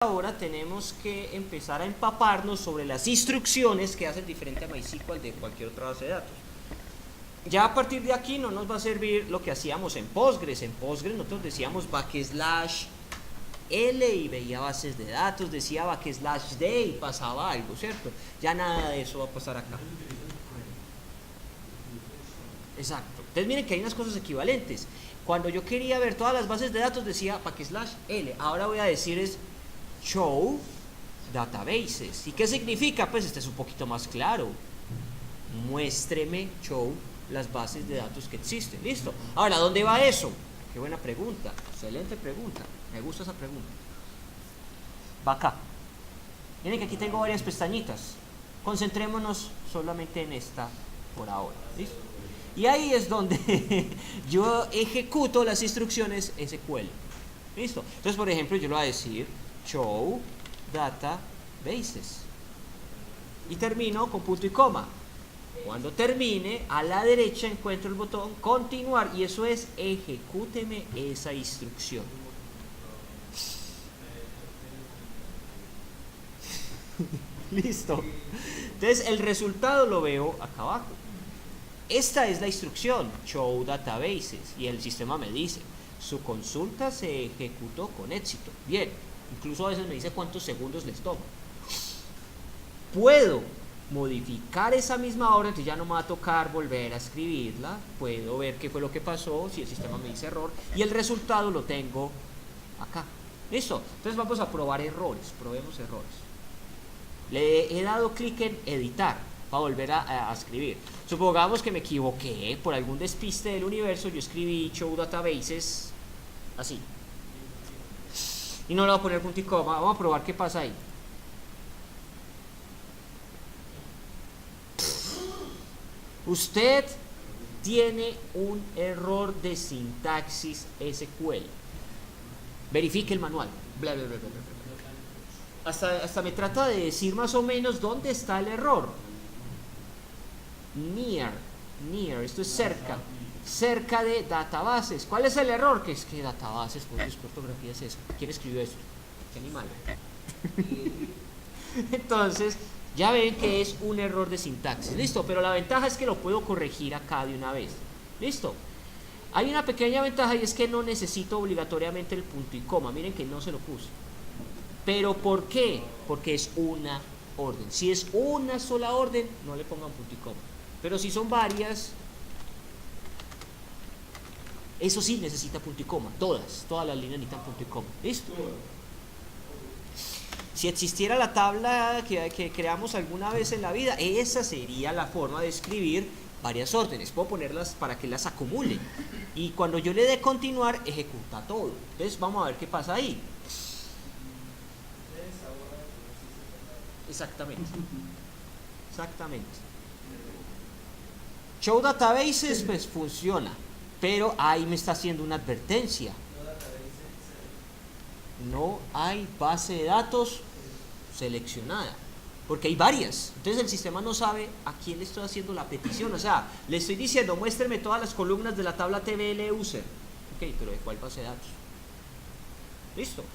Ahora tenemos que empezar a empaparnos sobre las instrucciones que hacen diferente a MySQL de cualquier otra base de datos. Ya a partir de aquí no nos va a servir lo que hacíamos en Postgres. En Postgres nosotros decíamos \l y veía bases de datos, decía \d y pasaba algo, ¿cierto? Ya nada de eso va a pasar acá. Exacto. Entonces miren que hay unas cosas equivalentes. Cuando yo quería ver todas las bases de datos decía \l. Ahora voy a decir es show databases. ¿Y qué significa? Pues este es un poquito más claro. Muéstreme, show, las bases de datos que existen. ¿Listo? Ahora, ¿dónde va eso? Qué buena pregunta. Excelente pregunta. Me gusta esa pregunta. Va acá. Miren que aquí tengo varias pestañitas. Concentrémonos solamente en esta por ahora. ¿Listo? Y ahí es donde yo ejecuto las instrucciones SQL. ¿Listo? Entonces, por ejemplo, yo le voy a decir show databases y termino con punto y coma. Cuando termine, a la derecha encuentro el botón continuar y eso es ejecúteme esa instrucción. Listo. Entonces el resultado lo veo acá abajo. Esta es la instrucción show databases y el sistema me dice su consulta se ejecutó con éxito. Bien, incluso a veces me dice cuántos segundos les toma. Puedo modificar esa misma orden, entonces ya no me va a tocar volver a escribirla. Puedo ver qué fue lo que pasó, si el sistema me dice error, y el resultado lo tengo acá. ¿Listo? Entonces vamos a probar errores, probemos errores. Le he dado clic en editar para volver a escribir. Supongamos que me equivoqué por algún despiste del universo, yo escribí show databases así. Y no le voy a poner punto y coma, vamos a probar qué pasa ahí. Usted tiene un error de sintaxis SQL. Verifique el manual. Bla, bla, bla, bla, bla. Hasta me trata de decir más o menos dónde está el error. Near, esto es cerca de databases. ¿Cuál es el error? Que es que databases, ¿qué ortografía es eso? ¿Quién escribió eso? ¿Qué animal? Entonces, ya ven que es un error de sintaxis. Listo, pero la ventaja es que lo puedo corregir acá de una vez. Listo. Hay una pequeña ventaja y es que no necesito obligatoriamente el punto y coma. Miren que no se lo puse. ¿Pero por qué? Porque es una orden. Si es una sola orden, no le pongan punto y coma. Pero si son varias, eso sí necesita punto y coma. Todas las líneas necesitan punto y coma. ¿Listo? Si existiera la tabla que creamos alguna vez en la vida, esa sería la forma de escribir varias órdenes. Puedo ponerlas para que las acumule. Y cuando yo le dé continuar, ejecuta todo. Entonces vamos a ver qué pasa ahí. Exactamente. Show databases pues funciona, pero ahí me está haciendo una advertencia. No hay base de datos seleccionada, porque hay varias. Entonces el sistema no sabe a quién le estoy haciendo la petición. O sea, le estoy diciendo muéstreme todas las columnas de la tabla TBL user. Ok, pero ¿de cuál base de datos? Listo.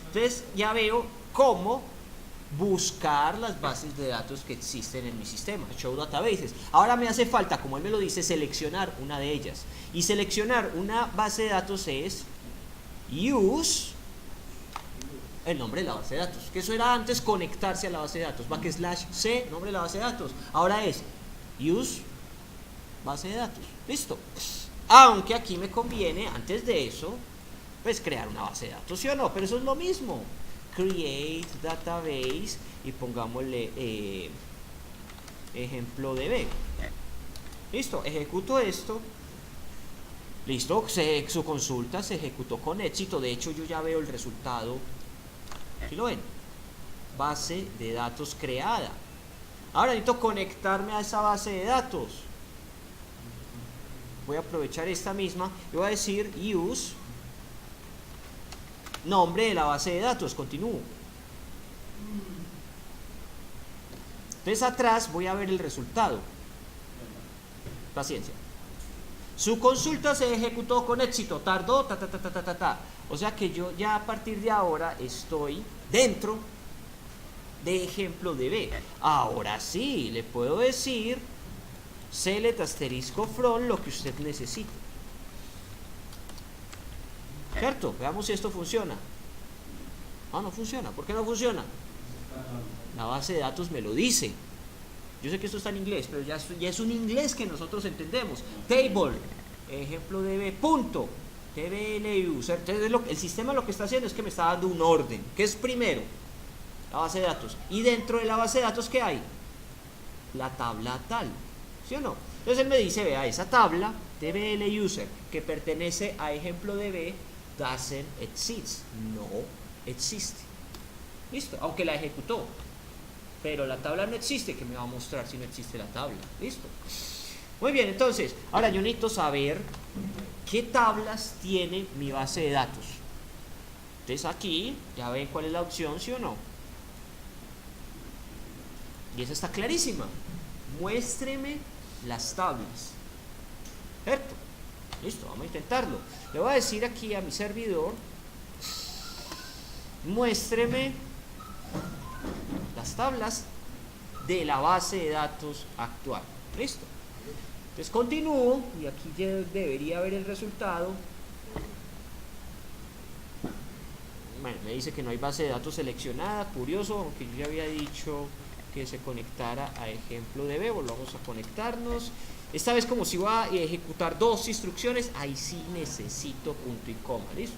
Entonces ya veo cómo buscar las bases de datos que existen en mi sistema, show databases. Ahora me hace falta, como él me lo dice, seleccionar una de ellas. Y seleccionar una base de datos es use el nombre de la base de datos, que eso era antes conectarse a la base de datos, \c, nombre de la base de datos. Ahora es use base de datos. Listo. Aunque aquí me conviene, antes de eso, pues crear una base de datos, ¿sí o no? Pero eso es lo mismo. Create database y pongámosle ejemplo DB. Listo, ejecuto esto. Listo, su consulta se ejecutó con éxito. De hecho, yo ya veo el resultado. ¿Sí lo ven? Base de datos creada. Ahora necesito conectarme a esa base de datos. Voy a aprovechar esta misma y voy a decir use nombre de la base de datos, continúo. Entonces atrás voy a ver el resultado. Paciencia. Su consulta se ejecutó con éxito, tardó, O sea que yo ya a partir de ahora estoy dentro de ejemplo de B. Ahora sí, le puedo decir select asterisco from lo que usted necesite. ¿Cierto? Veamos si esto funciona. Ah, no funciona. ¿Por qué no funciona? La base de datos me lo dice. Yo sé que esto está en inglés, pero ya es un inglés que nosotros entendemos. Table, ejemplo de B, punto, tbl user. Entonces el sistema lo que está haciendo es que me está dando un orden. ¿Qué es primero? La base de datos. Y dentro de la base de datos, ¿qué hay? La tabla tal. ¿Sí o no? Entonces él me dice, vea, esa tabla, tbl user, que pertenece a ejemplo de B, doesn't exist. No existe. Listo, aunque la ejecutó. Pero la tabla no existe. ¿Qué me va a mostrar si no existe la tabla? Listo. Muy bien, entonces, ahora yo necesito saber qué tablas tiene mi base de datos. Entonces aquí, ya ven cuál es la opción, ¿sí o no? Y esa está clarísima. Muéstreme las tablas. ¿Cierto? Listo, vamos a intentarlo. Le voy a decir aquí a mi servidor, muéstreme las tablas de la base de datos actual. Listo. Entonces continúo y aquí ya debería ver el resultado. Bueno, me dice que no hay base de datos seleccionada, curioso, aunque yo ya había dicho que se conectara a ejemplo de B. Volvamos a conectarnos. Esta vez, como si va a ejecutar dos instrucciones, ahí sí necesito punto y coma. Listo.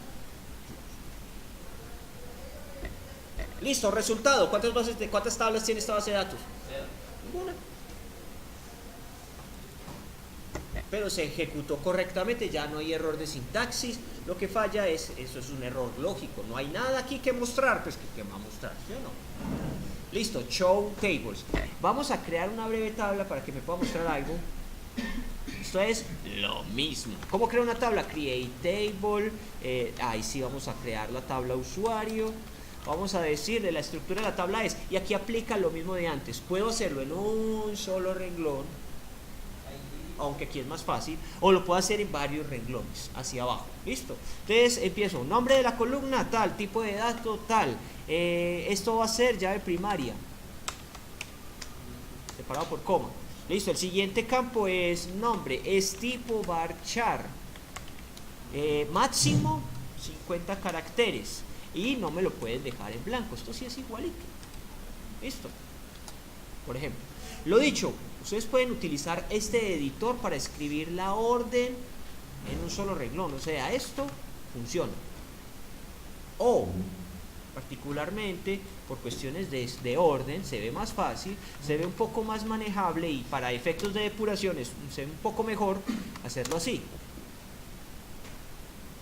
Listo, resultado. ¿Cuántas tablas tiene esta base de datos? Ninguna. Pero se ejecutó correctamente, ya no hay error de sintaxis. Lo que falla eso es un error lógico. No hay nada aquí que mostrar, pues ¿qué va a mostrar? ¿Sí o no? Listo, show tables. Vamos a crear una breve tabla para que me pueda mostrar algo. Esto es lo mismo. ¿Cómo creo una tabla? Create table. Ahí sí vamos a crear la tabla usuario. Vamos a decir de la estructura de la tabla es, y aquí aplica lo mismo de antes. Puedo hacerlo en un solo renglón, aunque aquí es más fácil, o lo puedo hacer en varios renglones, hacia abajo. Listo. Entonces empiezo, nombre de la columna, tal, tipo de dato, tal. Esto va a ser llave primaria, separado por coma. Listo, el siguiente campo es nombre, es tipo varchar, máximo 50 caracteres, y no me lo pueden dejar en blanco. Esto sí es igualito. Listo. Por ejemplo, lo dicho, ustedes pueden utilizar este editor para escribir la orden en un solo renglón. O sea, esto funciona. O, particularmente, por cuestiones de orden, se ve más fácil, se ve un poco más manejable y para efectos de depuración se ve un poco mejor hacerlo así.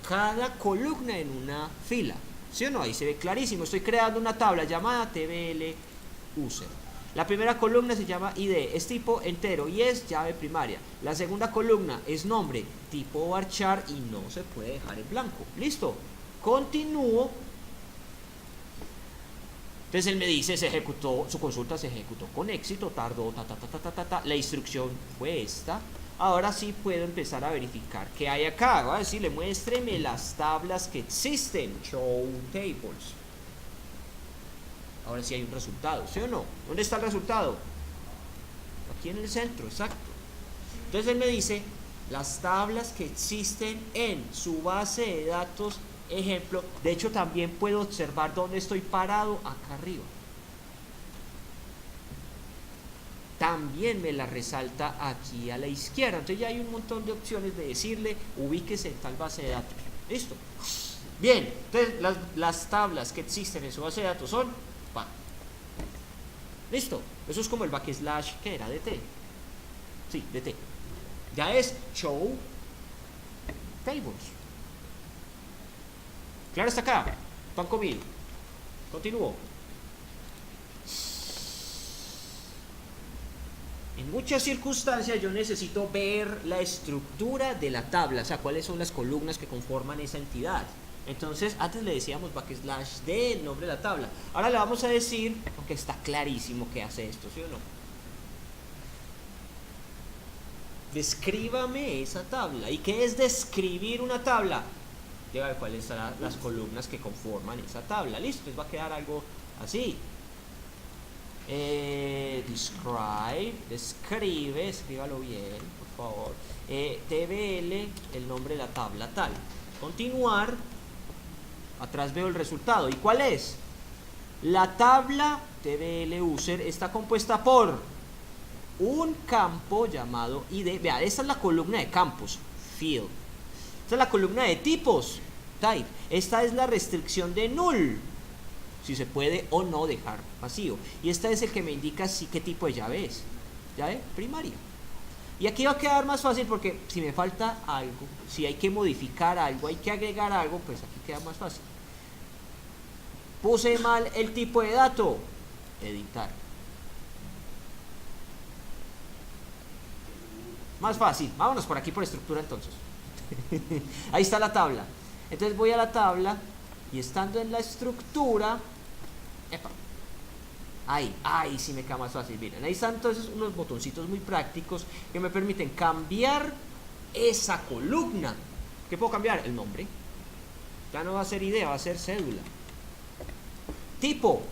Cada columna en una fila. ¿Sí o no? Ahí se ve clarísimo. Estoy creando una tabla llamada tbl user. La primera columna se llama id, es tipo entero y es llave primaria. La segunda columna es nombre, tipo varchar y no se puede dejar en blanco. Listo. Continúo. Entonces él me dice, su consulta se ejecutó con éxito, tardó, la instrucción fue esta. Ahora sí puedo empezar a verificar qué hay acá. Voy a decirle, muéstreme las tablas que existen. Show tables. Ahora sí hay un resultado, ¿sí o no? ¿Dónde está el resultado? Aquí en el centro, exacto. Entonces él me dice, las tablas que existen en su base de datos, ejemplo. De hecho, también puedo observar dónde estoy parado acá arriba. También me la resalta aquí a la izquierda. Entonces ya hay un montón de opciones de decirle, ubíquese en tal base de datos. Listo. Bien, entonces las tablas que existen en su base de datos son pa. Listo. Eso es como el backslash que era dt. Sí, dt. Ya es show tables. Claro, está acá. Pan comido. Continúo. En muchas circunstancias yo necesito ver la estructura de la tabla, o sea, cuáles son las columnas que conforman esa entidad. Entonces, antes le decíamos backslash d, el nombre de la tabla. Ahora le vamos a decir, aunque está clarísimo que hace esto, ¿sí o no? Descríbame esa tabla. ¿Y qué es describir una tabla? diga cuáles serán las columnas que conforman esa tabla. Listo, entonces va a quedar algo así. Describe, escríbalo bien, por favor. TBL, el nombre de la tabla tal. Continuar. Atrás veo el resultado. ¿Y cuál es? La tabla TBL user está compuesta por un campo llamado ID. Vea, esta es la columna de campos, field. Esta es la columna de tipos, type. Esta es la restricción de null, si se puede o no dejar vacío. Y esta es el que me indica si qué tipo de llave es. Llave primaria. Y aquí va a quedar más fácil porque si me falta algo, si hay que modificar algo, hay que agregar algo, pues aquí queda más fácil. Puse mal el tipo de dato, editar. Más fácil, vámonos por aquí por estructura entonces. Ahí está la tabla. Entonces voy a la tabla y estando en la estructura, epa, ahí sí me queda más fácil. Miren, ahí están entonces unos botoncitos muy prácticos que me permiten cambiar esa columna. ¿Qué puedo cambiar? El nombre. Ya no va a ser ID, va a ser cédula. Tipo,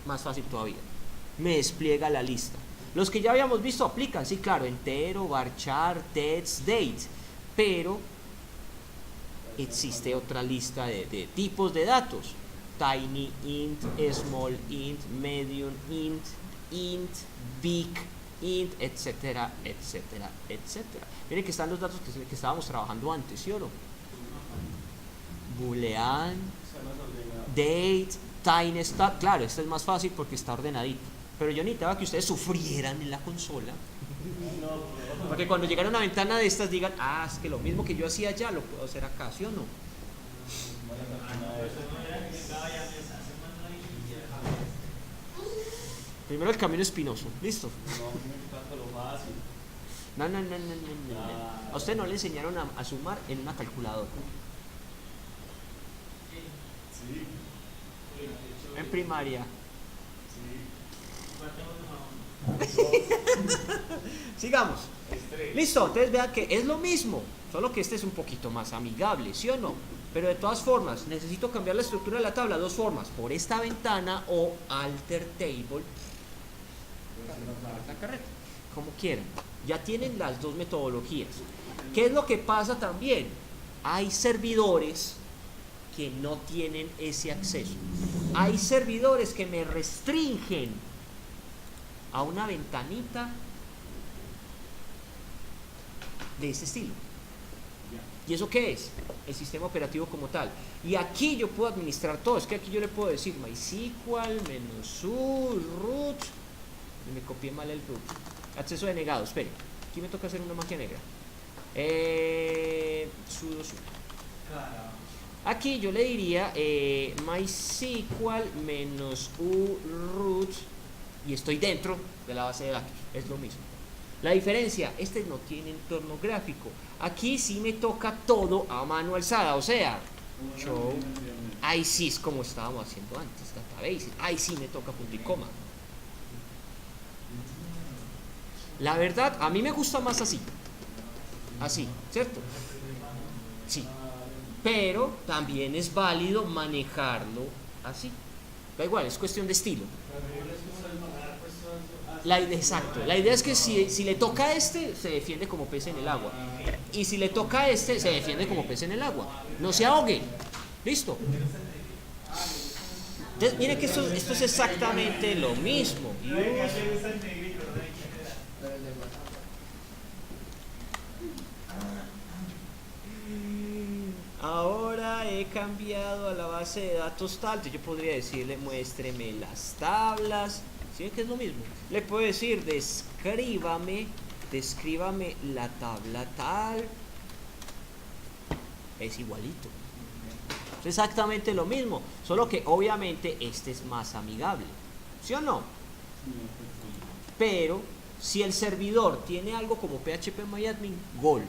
más fácil todavía. Me despliega la lista. Los que ya habíamos visto aplican, sí, claro, entero, varchar, text, date, pero existe otra lista de tipos de datos. Tiny, int, small, int, medium, int, big, int, etcétera, etcétera, etcétera. Miren que están los datos que estábamos trabajando antes, ¿sí o no? Boolean, date, tiny, stat. Claro, este es más fácil porque está ordenadito. Pero yo necesitaba que ustedes sufrieran en la consola. Porque cuando llegan a una ventana de estas digan, es que lo mismo que yo hacía allá lo puedo hacer acá, ¿sí o no? Primero el camino espinoso, ¿listo? No. A usted no le enseñaron a sumar en una calculadora. En primaria. Sigamos. Listo, entonces vean que es lo mismo, solo que este es un poquito más amigable, ¿sí o no? Pero de todas formas, necesito cambiar la estructura de la tabla, dos formas, por esta ventana o alter table, la carreta, como quieran. Ya tienen las dos metodologías. ¿Qué es lo que pasa también? Hay servidores que no tienen ese acceso. Hay servidores que me restringen a una ventanita de ese estilo. ¿Y eso qué es? El sistema operativo como tal. Y aquí yo puedo administrar todo. Es que aquí yo le puedo decir MySQL, -u, root. Y me copié mal el root. Acceso denegado. Espere. Aquí me toca hacer una magia negra. Sudo. Aquí yo le diría MySQL -u root. Y estoy dentro de la base de datos. Es lo mismo. La diferencia, este no tiene entorno gráfico. Aquí sí me toca todo a mano alzada, o sea, show. Ahí sí es como estábamos haciendo antes, database. Ahí sí me toca punto y coma. La verdad, a mí me gusta más así. Así, ¿cierto? Sí. Pero también es válido manejarlo así. Da igual, es cuestión de estilo. Exacto, la idea es que si le toca a este, se defiende como pez en el agua. Y si le toca a este, se defiende como pez en el agua. No se ahogue. Listo. Entonces, miren que esto es exactamente lo mismo. Ahora he cambiado a la base de datos tal. Yo podría decirle, muéstreme las tablas. ¿Sí? Que es lo mismo. Le puedo decir, descríbame la tabla tal. Es igualito. Es exactamente lo mismo. Solo que obviamente este es más amigable. ¿Sí o no? Pero si el servidor tiene algo como PHPMyAdmin, gol.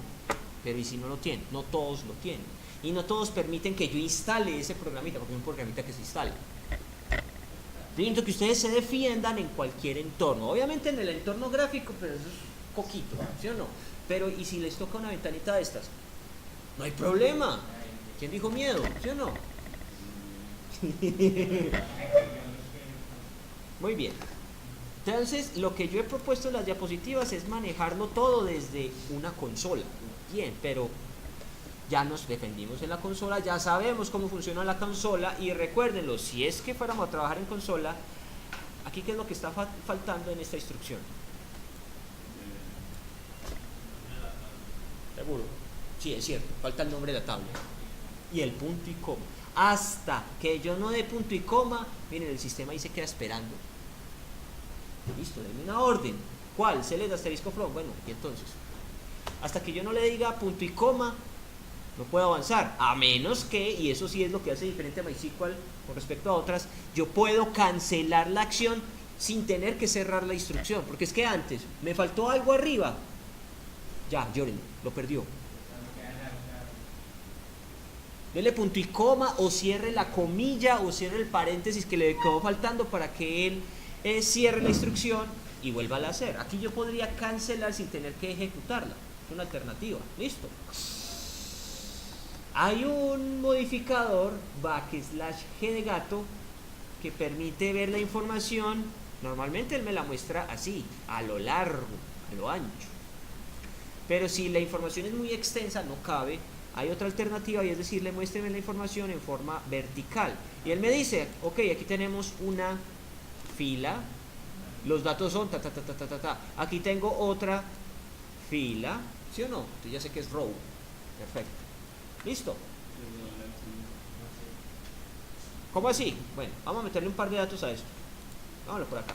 Pero ¿y si no lo tiene? No todos lo tienen. Y no todos permiten que yo instale ese programita, porque es un programita que se instale. Necesito que ustedes se defiendan en cualquier entorno. Obviamente en el entorno gráfico, pero eso es coquito, ¿sí o no? Pero ¿y si les toca una ventanita de estas? No hay problema. ¿Quién dijo miedo? ¿Sí o no? Muy bien. Entonces, lo que yo he propuesto en las diapositivas es manejarlo todo desde una consola. Bien, pero ya nos defendimos en la consola, ya sabemos cómo funciona la consola y recuérdenlo, si es que fuéramos a trabajar en consola, aquí qué es lo que está faltando en esta instrucción. ¿Seguro? Sí, es cierto, falta el nombre de la tabla y el punto y coma. Hasta que yo no dé punto y coma, miren, el sistema ahí se queda esperando. Listo, denme una orden. ¿Cuál? Select asterisco from. Bueno, y entonces, hasta que yo no le diga punto y coma, no puedo avanzar, a menos que, y eso sí es lo que hace diferente a MySQL con respecto a otras, yo puedo cancelar la acción sin tener que cerrar la instrucción, porque es que antes me faltó algo arriba, ya, llórelo, lo perdió. Dele punto y coma o cierre la comilla o cierre el paréntesis que le quedó faltando para que él cierre la instrucción y vuelva a hacer. Aquí yo podría cancelar sin tener que ejecutarla, es una alternativa, listo. Hay un modificador \g de gato que permite ver la información. Normalmente él me la muestra así, a lo largo, a lo ancho. Pero si la información es muy extensa, no cabe. Hay otra alternativa y es decirle, muéstreme la información en forma vertical. Y él me dice, ok, aquí tenemos una fila, los datos son ta ta ta ta ta ta ta. Aquí tengo otra fila, ¿sí o no? Entonces ya sé que es row. Perfecto. ¿Listo? ¿Cómo así? Bueno, vamos a meterle un par de datos a esto. Vámonos por acá.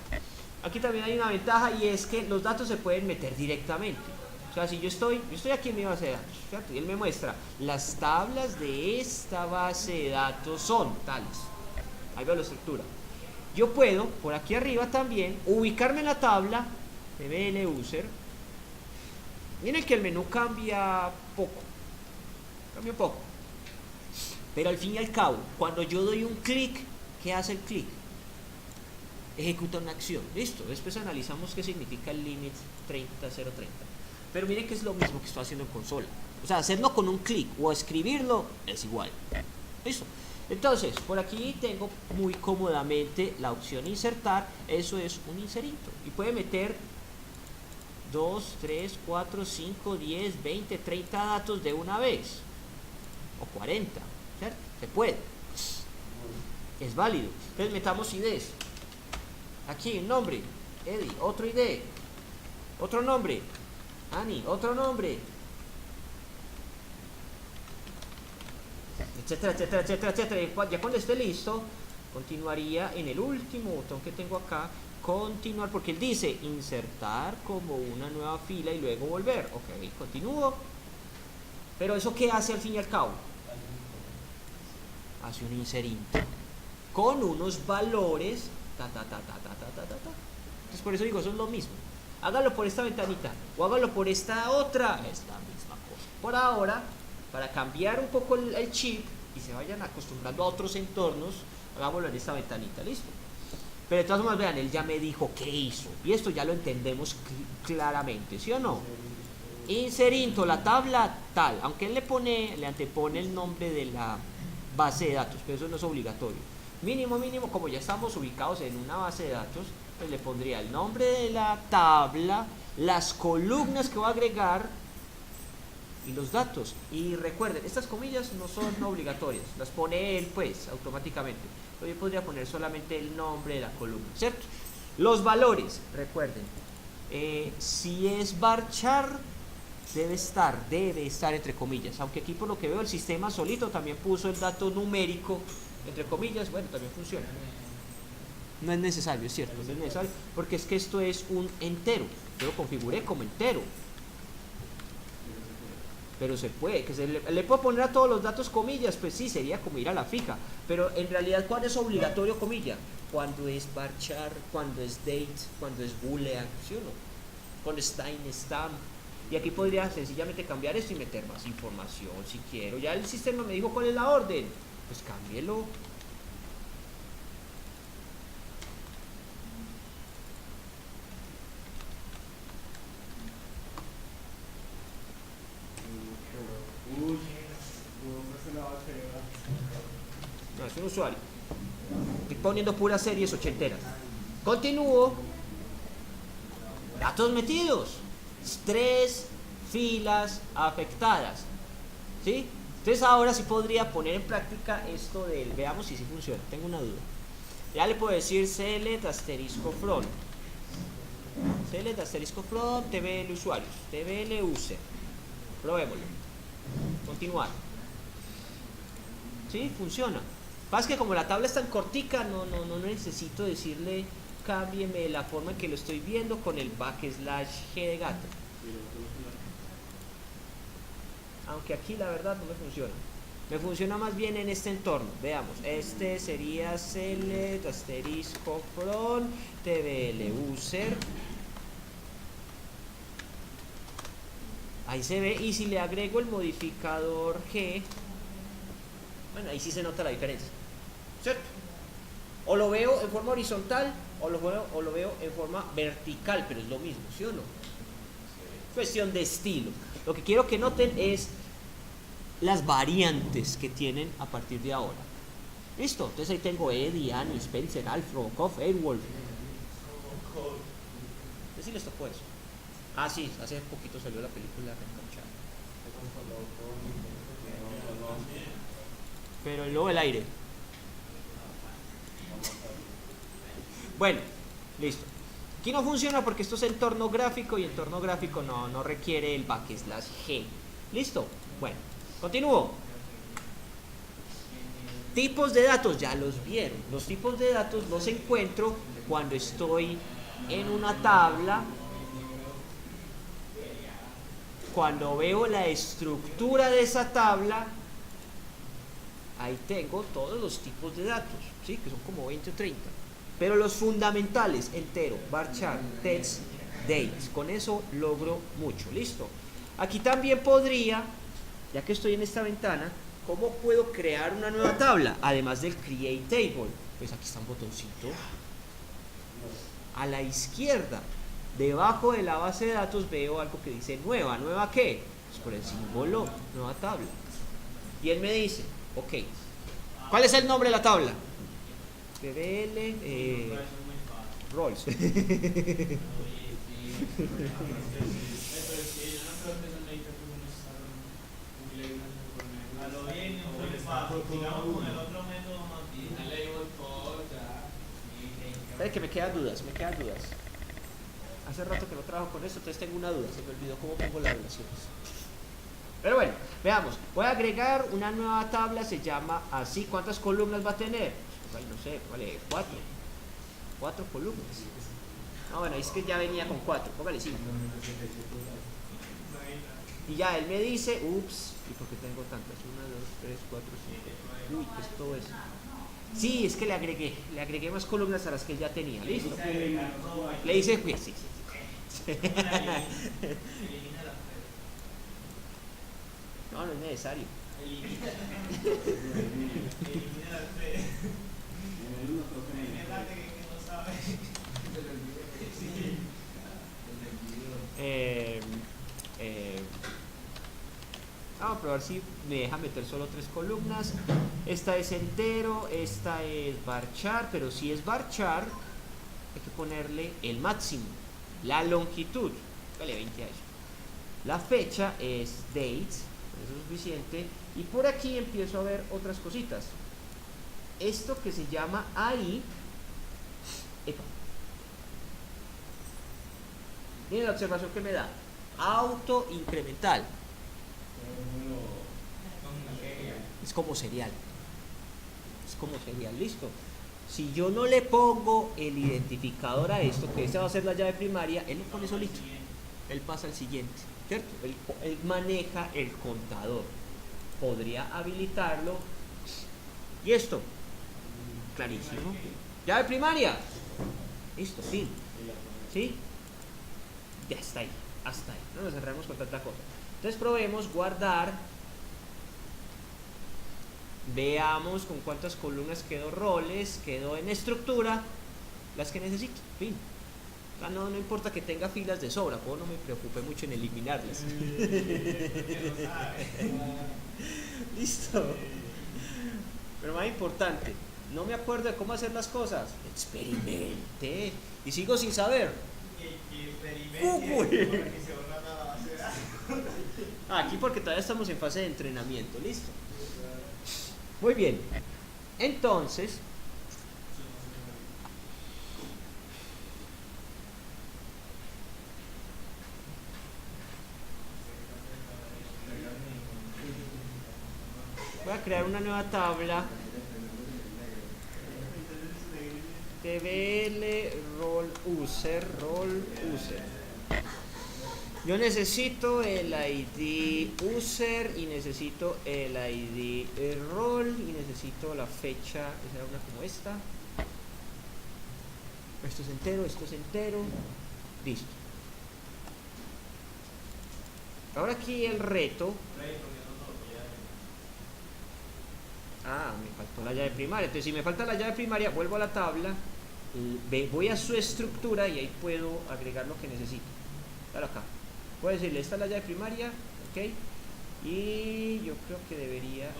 Aquí también hay una ventaja y es que los datos se pueden meter directamente. O sea, si yo estoy aquí en mi base de datos, ¿cierto? Y él me muestra, las tablas de esta base de datos son tales. Ahí veo la estructura. Yo puedo, por aquí arriba también, ubicarme en la tabla de BL User. Miren que el menú cambia poco. Cambia un poco. Pero al fin y al cabo, cuando yo doy un clic, ¿qué hace el clic? Ejecuta una acción. Listo. Después analizamos qué significa el limit 30.030. Pero miren que es lo mismo que estoy haciendo en consola. O sea, hacerlo con un clic o escribirlo es igual. Listo. Entonces, por aquí tengo muy cómodamente la opción insertar. Eso es un inserito. Y puede meter 2, 3, 4, 5, 10, 20, 30 datos de una vez. O 40. ¿Cierto? Se puede. Es válido. Entonces metamos IDs. Aquí un nombre. Eddie. Otro ID. Otro nombre. Ani, otro nombre, etcétera, etcétera, etcétera, etcétera. Ya cuando esté listo, continuaría en el último botón que tengo acá, continuar, porque él dice insertar como una nueva fila y luego volver. Ok, continúo. Pero ¿eso qué hace al fin y al cabo? Hace un inserito con unos valores, ta, ta, ta, ta, ta, ta, ta, ta, ta. Entonces por eso digo, eso es lo mismo. Hágalo por esta ventanita o hágalo por esta otra, es la misma cosa. Por ahora, para cambiar un poco el chip y se vayan acostumbrando a otros entornos, hagámoslo en esta ventanita, listo. Pero de todas formas, vean, él ya me dijo qué hizo y esto ya lo entendemos claramente, ¿sí o no? Inserinto, la tabla tal, aunque él le antepone el nombre de la base de datos, pero eso no es obligatorio. Mínimo, como ya estamos ubicados en una base de datos, pues le pondría el nombre de la tabla, las columnas que voy a agregar y los datos. Y recuerden, estas comillas no son obligatorias, las pone él pues automáticamente. Pero yo podría poner solamente el nombre de la columna, ¿cierto? Los valores, recuerden, si es varchar, debe estar entre comillas, aunque aquí por lo que veo el sistema solito también puso el dato numérico entre comillas, bueno, también funciona. No es necesario, es cierto, no es necesario, porque es que esto es un entero, yo lo configuré como entero. Pero se puede, le puedo poner a todos los datos comillas, pues sí, sería como ir a la fija. Pero en realidad, ¿cuándo es obligatorio comilla? Cuando es varchar, cuando es date, cuando es boolean, ¿sí o no? Cuando está in stam. Y aquí podría sencillamente cambiar esto y meter más información si quiero. Ya el sistema me dijo cuál es la orden, pues cámbielo. usuario. Estoy poniendo puras series ochenteras. Continúo. Datos metidos. 3 filas afectadas. ¿Sí? Entonces ahora sí podría poner en práctica esto del... Veamos si sí funciona. Tengo una duda. Ya le puedo decir select asterisco from. Select asterisco from TBL usuarios. TBL user. Probémoslo. Continuar. ¿Sí? Funciona. Pasa que como la tabla es tan cortica, no necesito decirle cámbieme la forma en que lo estoy viendo con el backslash G de gato. Aunque aquí la verdad no me funciona. Me funciona más bien en este entorno. Veamos, este sería select asterisco from TBL user. Ahí se ve, y si le agrego el modificador G, bueno, ahí sí se nota la diferencia, ¿cierto? O lo veo en forma horizontal o lo veo en forma vertical, pero es lo mismo, ¿sí o no? Cuestión de estilo. Lo que quiero que noten es las variantes que tienen a partir de ahora. ¿Listo? Entonces ahí tengo Eddie, Annie, Spencer, Alf, Robocop, Airwolf. ¿Sí les tocó eso? Ah, sí, hace poquito salió la película Reencanchada. Pero el lobo del aire. Bueno, listo. Aquí no funciona porque esto es entorno gráfico y entorno gráfico no requiere el backslash G. ¿Listo? Bueno, continúo. Tipos de datos, ya los vieron. Los tipos de datos los encuentro cuando estoy en una tabla. Cuando veo la estructura de esa tabla, ahí tengo todos los tipos de datos, ¿sí? Que son como 20 o 30. Pero los fundamentales, entero, varchar, text, dates, con eso logro mucho, ¿listo? Aquí también podría, ya que estoy en esta ventana, ¿cómo puedo crear una nueva tabla? Además del create table, pues aquí está un botoncito. A la izquierda, debajo de la base de datos veo algo que dice nueva. ¿Nueva qué? Pues por el símbolo, nueva tabla. Y él me dice, ok, ¿cuál es el nombre de la tabla? TBL Rolls. ¿Sabes que me quedan dudas? Hace rato que no trabajo con esto, entonces tengo una duda, se me olvidó cómo pongo las relaciones. Pero bueno, veamos, voy a agregar una nueva tabla, se llama así. ¿Cuántas columnas va a tener? Pues, no sé, vale, 4 columnas. No, bueno, es que ya venía con 4, póngale 5. Y ya él me dice, ups, ¿y por qué tengo tantas? 1, 2, 3, 4, 5. Uy, ¿qué es todo eso? Sí, es que le agregué más columnas a las que él ya tenía, listo. Le dice, pues sí. No es necesario. Vamos a probar si me deja meter solo 3 columnas. Esta es entero, esta es varchar, pero si es varchar hay que ponerle el máximo. La longitud, vale 20 a eso. La fecha es dates, eso es suficiente. Y por aquí empiezo a ver otras cositas. Esto que se llama ahí, epa. Miren la observación que me da. Auto incremental. Es como serial. Listo. Si yo no le pongo el identificador a esto, que esta va a ser la llave primaria, él lo pone solito. Él pasa al siguiente, ¿cierto? Él maneja el contador. Podría habilitarlo. Y esto, clarísimo. Llave primaria. Listo, fin. ¿Sí? Ya está ahí, hasta ahí. No nos cerremos con tanta cosa. Entonces probemos guardar. Veamos con cuántas columnas quedó roles, quedó en estructura, las que necesito, fin. O sea, no importa que tenga filas de sobra, pues no me preocupe mucho en eliminarlas. Listo. Pero más importante, no me acuerdo de cómo hacer las cosas. Experimente. Y sigo sin saber. Aquí porque todavía estamos en fase de entrenamiento. Listo. Muy bien. Entonces, voy a crear una nueva tabla. TBL role user. Yo necesito el ID user y necesito el ID role y necesito la fecha, esa era una como esta. Esto es entero, listo. Ahora aquí el reto. Me faltó la llave primaria. Entonces si me falta la llave primaria, vuelvo a la tabla, voy a su estructura y ahí puedo agregar lo que necesito. Claro, acá puedo decirle, esta es la llave primaria, ok, y yo creo que debería...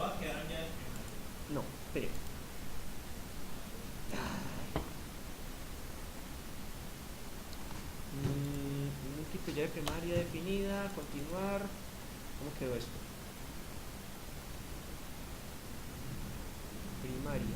No, espere. Un tipo de llave primaria definida, continuar. ¿Cómo quedó esto? Primaria.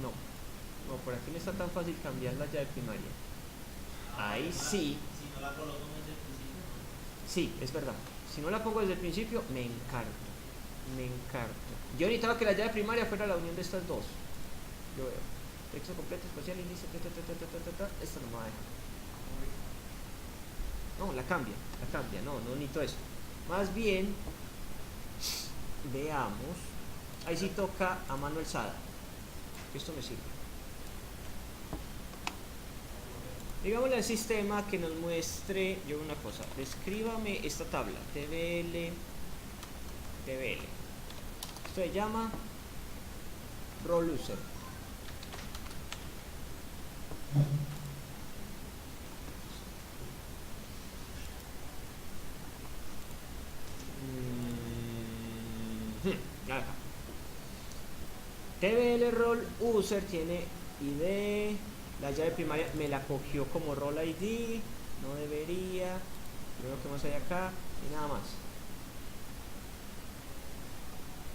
No, por aquí no está tan fácil cambiar la llave primaria. Ahí sí. Sí, es verdad. Si no la pongo desde el principio, me encarto. Yo necesitaba que la llave primaria fuera la unión de estas dos. Yo veo. Texto completo, espacial, inicio, Esto no me va a dejar. No, la cambia. No necesito eso. Más bien, veamos. Ahí sí toca a mano alzada. Esto me sirve. Digámosle al sistema que nos muestre, yo una cosa, descríbame esta tabla, TBL. Esto se llama role user. Acá. TBL role user tiene ID. La llave primaria me la cogió como role ID, no debería. Veo que más hay acá y nada más.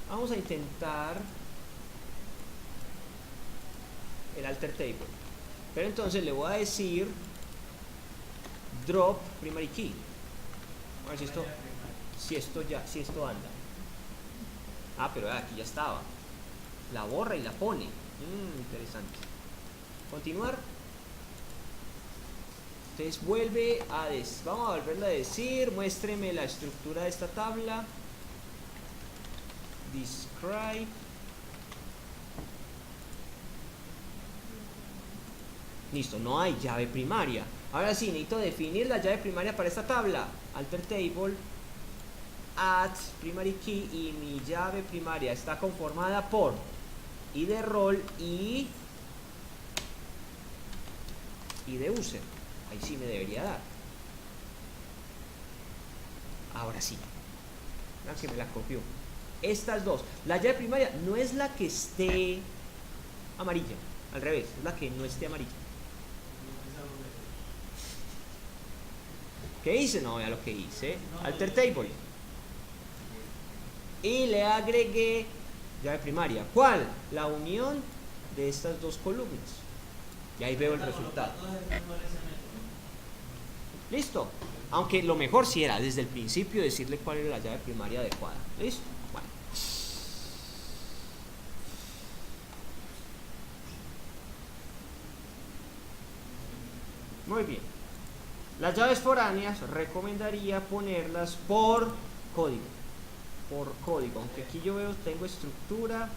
Vamos a intentar el alter table, pero entonces le voy a decir drop primary key. A ver si esto anda. Pero aquí ya estaba. La borra y la pone. Interesante. Continuar. Entonces vamos a volverle a decir, muéstreme la estructura de esta tabla. Describe. Listo, no hay llave primaria. Ahora sí, necesito definir la llave primaria para esta tabla. Alter table, add primary key, y mi llave primaria está conformada por id role y de user. Ahí sí me debería dar. Ahora sí. Vean que me la copió. Estas dos. La llave primaria no es la que esté amarilla. Al revés, es la que no esté amarilla. ¿Qué hice? No, vea lo que hice. Alter table. Y le agregué llave primaria. ¿Cuál? La unión de estas dos columnas. Y ahí veo el resultado. Listo. Aunque lo mejor sí era desde el principio decirle cuál era la llave primaria adecuada. Listo. Bueno. Muy bien. Las llaves foráneas recomendaría ponerlas por código. Aunque aquí yo veo, tengo estructura.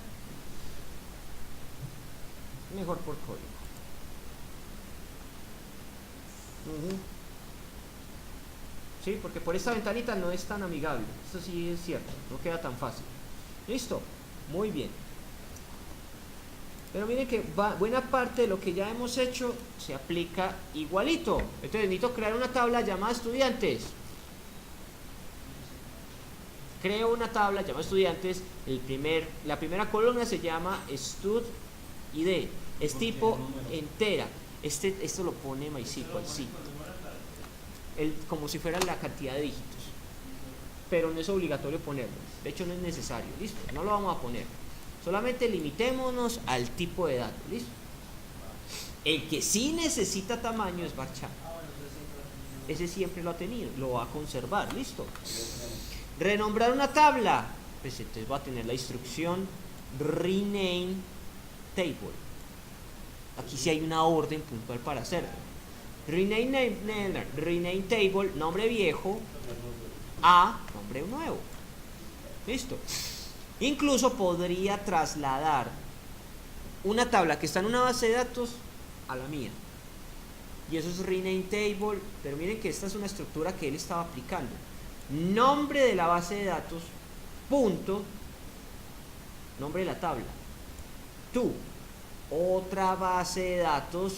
Mejor por código. ¿sí? Porque por esta ventanita no es tan amigable, eso sí es cierto, no queda tan fácil. ¿Listo? Muy bien. Pero miren que buena parte de lo que ya hemos hecho se aplica igualito. Entonces necesito crear una tabla llamada estudiantes. Creo una tabla llamada estudiantes. La primera columna se llama stud id. Es tipo entera. Esto lo pone MySQL, sí. Como si fuera la cantidad de dígitos. Pero no es obligatorio ponerlo. De hecho, no es necesario. ¿Listo? No lo vamos a poner. Solamente limitémonos al tipo de datos. ¿Listo? El que sí necesita tamaño es varchar. Ese siempre lo ha tenido. Lo va a conservar. ¿Listo? Renombrar una tabla. Pues entonces va a tener la instrucción rename table. Aquí sí hay una orden puntual para hacerlo. Rename table, nombre viejo, a nombre nuevo. Listo. Incluso podría trasladar una tabla que está en una base de datos a la mía. Y eso es rename table, pero miren que esta es una estructura que él estaba aplicando. Nombre de la base de datos, punto, nombre de la tabla. Tú, otra base de datos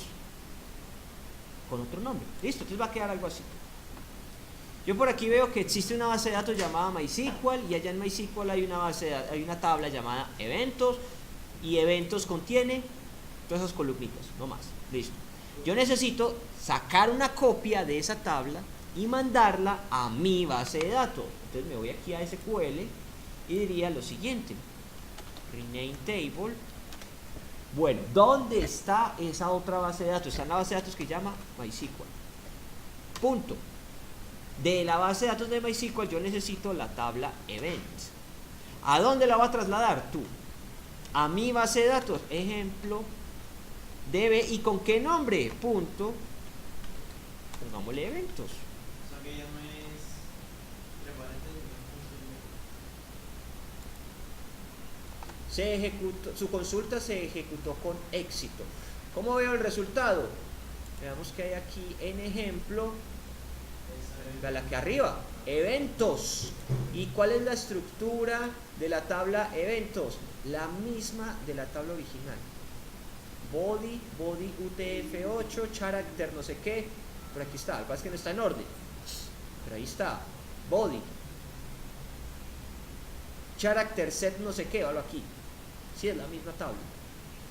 con otro nombre. Listo, entonces va a quedar algo así. Yo por aquí veo que existe una base de datos llamada MySQL y allá en MySQL hay una tabla llamada eventos y eventos contiene todas esas columnitas, no más. Listo. Yo necesito sacar una copia de esa tabla y mandarla a mi base de datos. Entonces me voy aquí a SQL y diría lo siguiente: rename table. Bueno, ¿dónde está esa otra base de datos? Está en la base de datos que se llama MySQL. Punto. De la base de datos de MySQL yo necesito la tabla events. ¿A dónde la va a trasladar? Tú. A mi base de datos. Ejemplo. Debe. ¿Y con qué nombre? Punto. Pongámosle eventos. O sea que ya no es referente de Su consulta se ejecutó con éxito. ¿Cómo veo el resultado? Veamos que hay aquí en ejemplo. La que arriba, eventos. ¿Y cuál es la estructura de la tabla eventos? La misma de la tabla original. Body UTF-8, character no sé qué. Por aquí está, lo que pasa es que no está en orden. Pero ahí está, body. Character set no sé qué, valo aquí. Sí, es la misma tabla.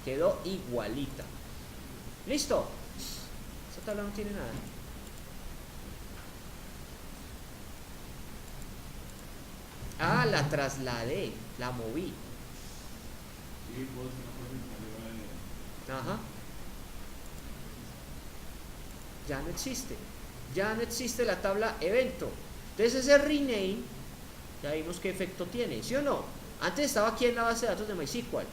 Quedó igualita. ¿Listo? Esta tabla no tiene nada. Ah, la trasladé, la moví. Ajá. Ya no existe. Ya no existe la tabla evento. Entonces ese rename, ya vimos qué efecto tiene, ¿sí o no? Antes estaba aquí en la base de datos de MySQL.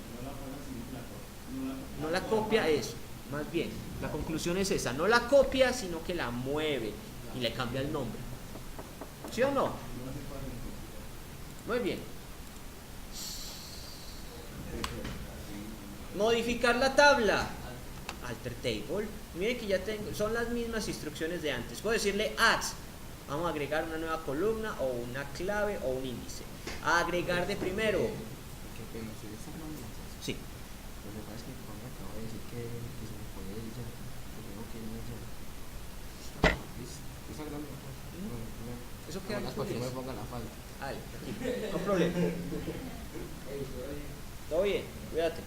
No la copia, eso. Más bien, la conclusión es esa. No la copia, sino que la mueve y le cambia el nombre. ¿Sí o no? Muy bien. Modificar la tabla. Alter table. Miren que ya tengo, son las mismas instrucciones de antes. Puedo decirle add. Vamos a agregar una nueva columna o una clave o un índice. Agregar de primero. Sí. Lo que pasa es que cuando acabo de decir que se me puede ir ya, que tengo que irme ya. ¿Está grande? Eso queda en para que no me ponga la falta. Dale, no problema. Todo bien, cuídate.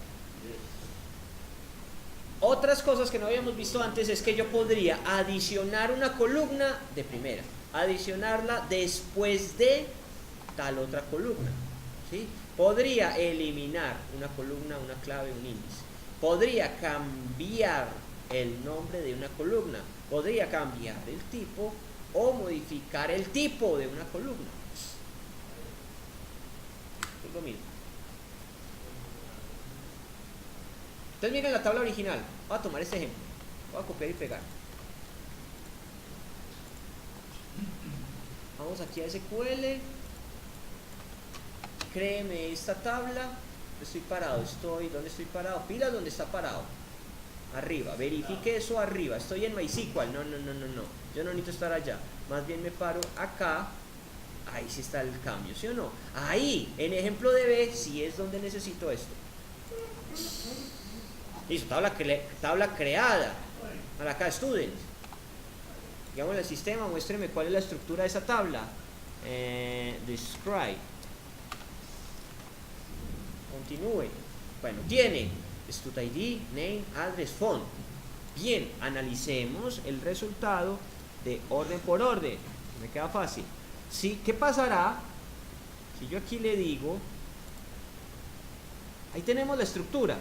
Otras cosas que no habíamos visto antes es que yo podría adicionar una columna de primera, adicionarla después de tal otra columna, ¿sí? Podría eliminar una columna, una clave, un índice. Podría cambiar el nombre de una columna. Podría cambiar el tipo o modificar el tipo de una columna. Es lo mismo. Entonces miren la tabla original. Voy a tomar este ejemplo. Voy a copiar y pegar. Vamos aquí a SQL. Créeme esta tabla. Estoy parado. ¿Dónde estoy parado? Pilas donde está parado. arriba, verifique eso arriba, estoy en MySQL, no, yo no necesito estar allá, más bien me paro acá, ahí sí está el cambio, ¿sí o no? Ahí, en ejemplo de B, sí es donde necesito esto. Listo, tabla creada, para acá, students. Digamos el sistema, muéstreme cuál es la estructura de esa tabla. Describe. Continúe. Bueno, tiene StudID, name, address, phone. Bien, analicemos el resultado de orden por orden. Me queda fácil. ¿Sí? ¿Qué pasará si yo aquí le digo? Ahí tenemos la estructura.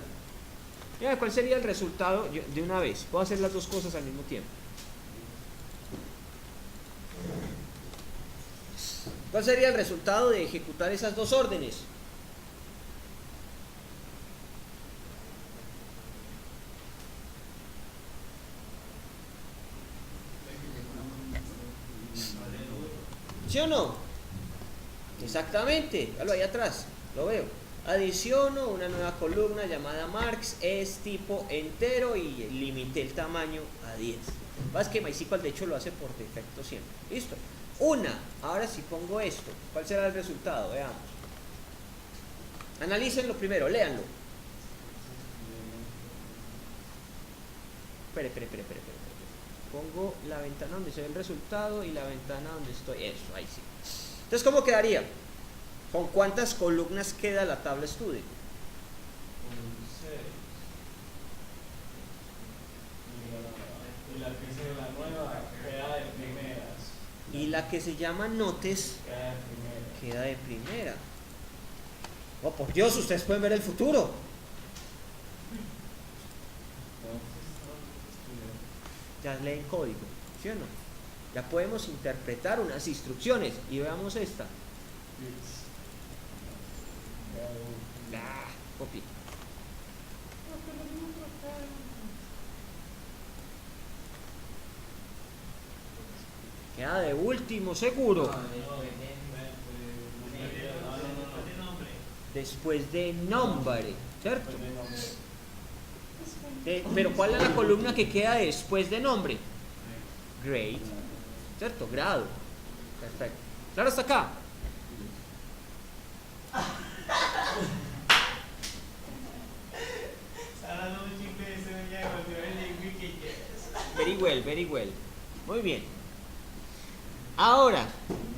Mira, ¿cuál sería el resultado? Yo, de una vez, puedo hacer las dos cosas al mismo tiempo. ¿Cuál sería el resultado de ejecutar esas dos órdenes? ¿Sí o no? Exactamente, véalo ahí atrás, lo veo. Adiciono una nueva columna llamada marks, es tipo entero y limité el tamaño a 10. Vas que MySQL de hecho lo hace por defecto siempre. Listo. Ahora si pongo esto, ¿cuál será el resultado? Veamos. Analícenlo primero, léanlo. Espere. Pongo la ventana donde se ve el resultado y la ventana donde estoy. Eso, ahí sí. Entonces, ¿cómo quedaría? ¿Con cuántas columnas queda la tabla student? Con 6. Y la que se la nueva queda de primeras. Y la que se llama notes queda de primera. Oh, por Dios, ustedes pueden ver el futuro. Ya leen código, ¿sí o no? Ya podemos interpretar unas instrucciones y veamos esta. Copy. Queda de último, seguro. Después de nombre, ¿cierto? Pero ¿cuál es la columna que queda después de nombre? Grade, ¿cierto? Grado. Perfecto. ¿Claro hasta acá? Very well. Muy bien. Ahora,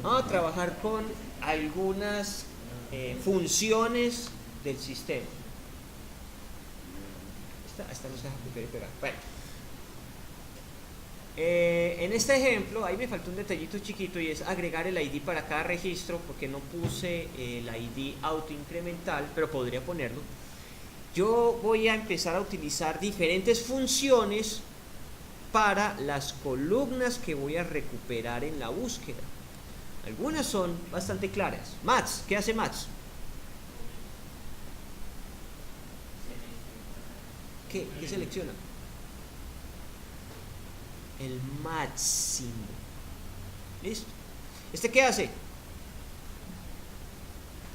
vamos a trabajar con algunas funciones del sistema. Esta no se deja copiar y pegar. Bueno. En este ejemplo, ahí me faltó un detallito chiquito y es agregar el ID para cada registro, porque no puse el ID autoincremental, pero podría ponerlo. Yo voy a empezar a utilizar diferentes funciones para las columnas que voy a recuperar en la búsqueda. Algunas son bastante claras. Maths, ¿qué hace Maths? ¿Qué selecciona? El máximo. ¿Listo? ¿Este qué hace?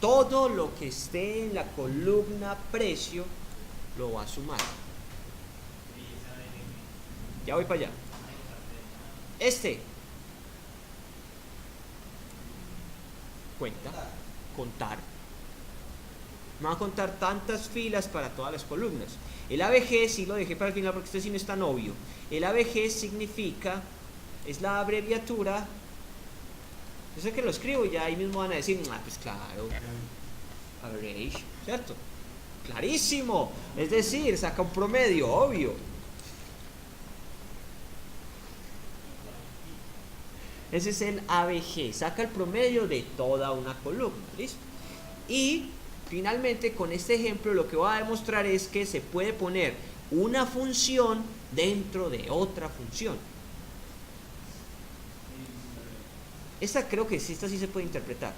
Todo lo que esté en la columna precio lo va a sumar. Ya voy para allá. Este cuenta, contar. Me va a contar tantas filas para todas las columnas. El ABG sí lo dejé para el final porque este sí no es tan obvio. El ABG significa, es la abreviatura. Yo sé que lo escribo y ya ahí mismo van a decir, pues claro, average, ¿cierto? Clarísimo. Es decir, saca un promedio, obvio. Ese es el ABG, saca el promedio de toda una columna, ¿listo? Y finalmente con este ejemplo lo que voy a demostrar es que se puede poner una función dentro de otra función. Esta creo que sí, esta sí se puede interpretar.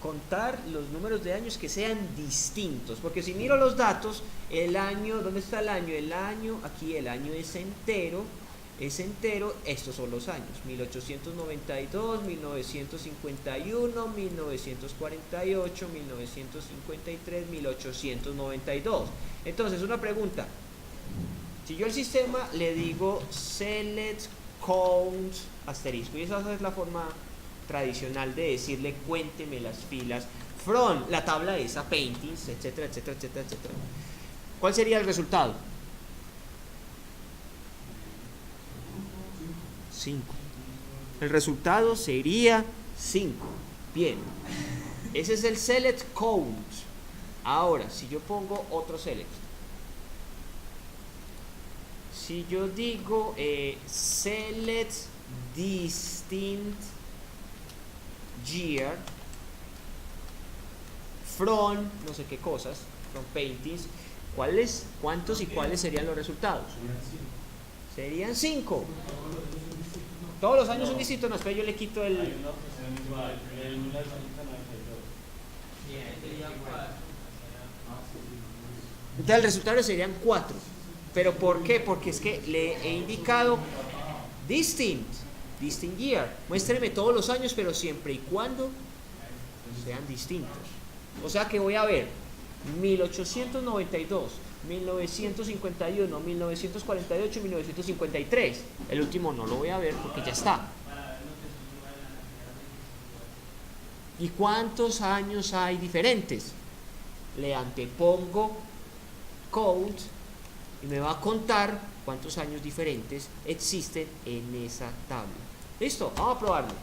Contar los números de años que sean distintos, porque si miro los datos, el año, ¿dónde está el año? El año, aquí el año es entero, es entero, estos son los años, 1892, 1951, 1948, 1953, 1892. Entonces, una pregunta. Si yo al sistema le digo select count asterisco, y esa es la forma tradicional de decirle cuénteme las filas from la tabla esa, paintings, etcétera, etcétera, etcétera, etcétera. ¿Cuál sería el resultado? 5. El resultado sería 5. Bien. Ese es el select count. Ahora, si yo pongo otro select. Si yo digo select distinct year from no sé qué cosas, from paintings, ¿cuántos y cuáles serían los resultados? Serían 5. Todos los años son distintos, no, espera, yo le quito el... Hay una opción igual, el 1992. Entonces el resultado serían 4. ¿Pero por qué? Porque es que le he indicado distinct year. Muéstreme todos los años, pero siempre y cuando sean distintos. O sea que voy a ver 1892, 1951, 1948 y 1953. El último no lo voy a ver porque ya está. ¿Y cuántos años hay diferentes? Le antepongo count y me va a contar cuántos años diferentes existen en esa tabla. ¿Listo? Vamos a probarlo.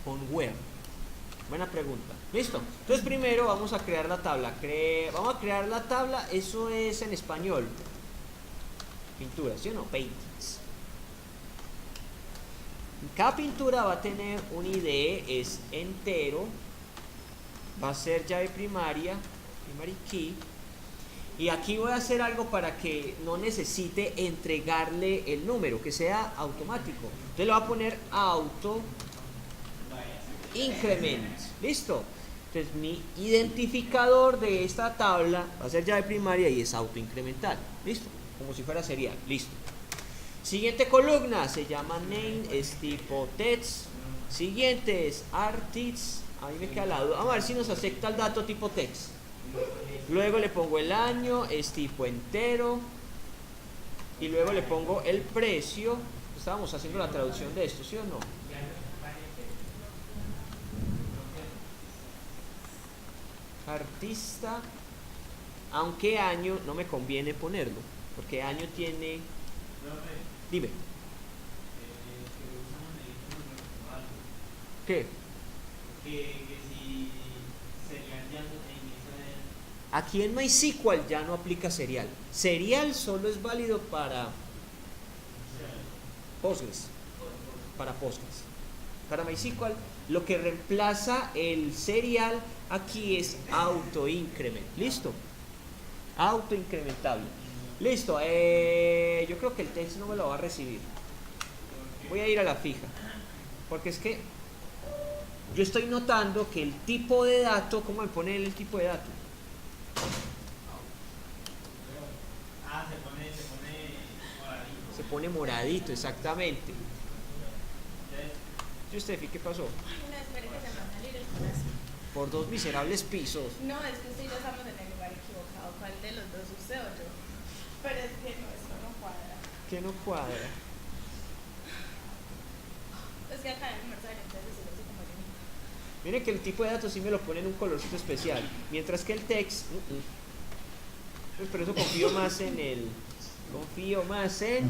On where. Buena pregunta. ¿Listo? Entonces primero vamos a crear la tabla. Vamos a crear la tabla, eso es en español. Pintura, ¿sí o no? Paintings. Cada pintura va a tener un ID, es entero, va a ser llave primaria, primary key, y aquí voy a hacer algo para que no necesite entregarle el número, que sea automático. Entonces le voy a poner auto increment, listo. Entonces mi identificador de esta tabla va a ser llave primaria y es auto incremental, listo, como si fuera serial, listo. Siguiente columna se llama name, es tipo text. Siguiente es artist, a mí me queda la duda, vamos a ver si nos acepta el dato tipo text. Luego le pongo el año, es tipo entero, y luego le pongo el precio. Estábamos haciendo la traducción de esto, ¿sí o no? Artista, aunque año no me conviene ponerlo, porque año tiene... Dime. ¿Qué? Que si serial ya no te inicia Aquí en MySQL ya no aplica serial. Serial solo es válido para Postgres. Para Postgres. Para MySQL lo que reemplaza el serial aquí es autoincrement. ¿Listo? Autoincrementable. Listo. Yo creo que el text no me lo va a recibir. Voy a ir a la fija. Porque es que yo estoy notando que el tipo de dato, ¿cómo me pone el tipo de dato? Se pone moradito, exactamente. ¿Y usted, qué pasó? No, espere que se me va a salir el corazón. Por 2 miserables pisos. No, es que usted y yo estamos en el lugar equivocado. ¿Cuál de los dos, usted o yo? Pero es que no, esto no cuadra. ¿Qué no cuadra? Es que acá en el almorzar, entonces es así como yo. Miren que el tipo de datos sí me lo pone en un colorcito especial. Mientras que el text... Pues por eso confío más en el... Confío más en...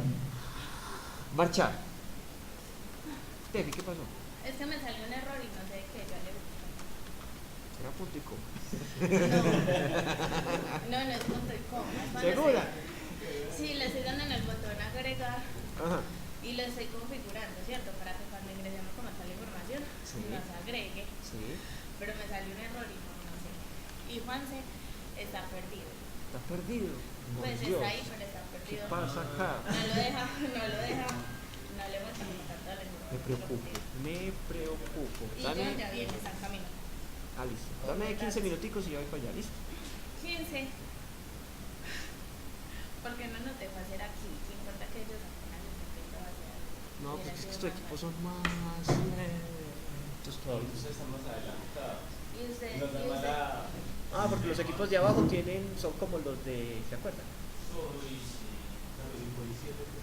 Marchar. Tefi, ¿qué pasó? Es que me salió un error y no sé qué, yo le busco. Era punto y coma. No, no es punto y coma. es cuando ¿Segura? Sí, le estoy dando en el botón agregar Ajá. y lo estoy configurando, ¿cierto? Para que cuando ingresemos como tal la información Sí. nos agregue. Sí. Pero me salió un error y no sé. Y Juanse está perdido. Está perdido. Por Pues Dios. está ahí, pero está ¿Qué perdido. pasa acá? No lo deja, no le muestra tanta la Me preocupo. Me preocupo. Y Dame- ya viene, está en camino. Ah, listo. Dame 15 minuticos y yo voy para allá, listo. 15. Porque no nos dejó hacer aquí. ¿Qué importa que ellos apenas les empezó a hacer? No, Hubiera porque es que sido estos más equipos fácil. son más lentos que Ahorita ustedes están más adelantados. Y usted, Nos da y usted. mala. Ah, porque los equipos de abajo son como los de, ¿se acuerdan?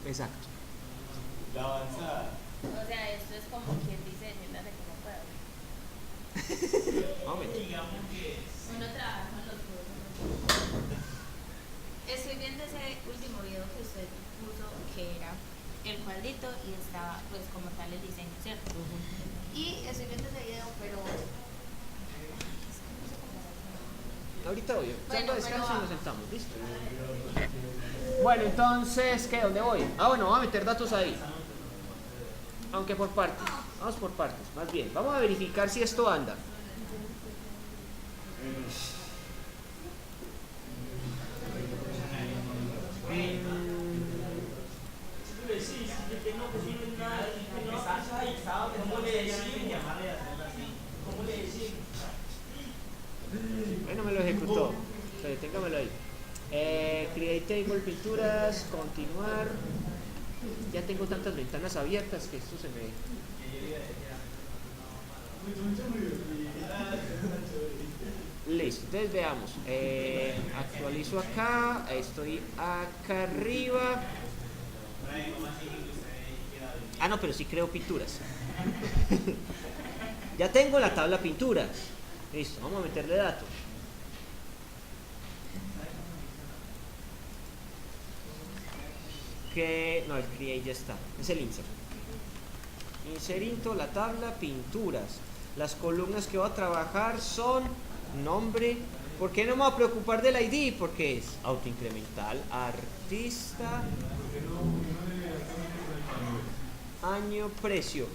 Exacto. La avanzada. O sea, esto es como quien dice, siéntate como puedo. Digamos que Uno trabaja con los juegos. Estoy viendo ese último video que usted puso, que era el cuadrito y estaba, pues, como tal el diseño, ¿cierto? Y estoy viendo ese video, pero. Ahorita voy. Bueno, Descanso pero y nos sentamos, listo. Bueno, entonces, ¿qué? ¿Dónde voy? Ah, bueno, vamos a meter datos ahí. Aunque por partes. Vamos por partes, más bien. Vamos a verificar si esto anda. ¿cómo le decimos? Llamarle a hacerlo así. ¿Cómo le decimos? Bueno, me lo ejecutó. Pero téngamelo ahí. Create table, pinturas, continuar. Ya tengo tantas ventanas abiertas que esto se me... Listo, entonces veamos. Actualizo acá, estoy acá arriba. Ah, no, pero sí creo pinturas. Ya tengo la tabla pinturas. Listo, vamos a meterle datos. No, el create ya está, es el insert. Inserinto, la tabla pinturas. Las columnas que voy a trabajar son nombre. ¿Por qué no me voy a preocupar del ID? Porque es autoincremental, artista, año, precio.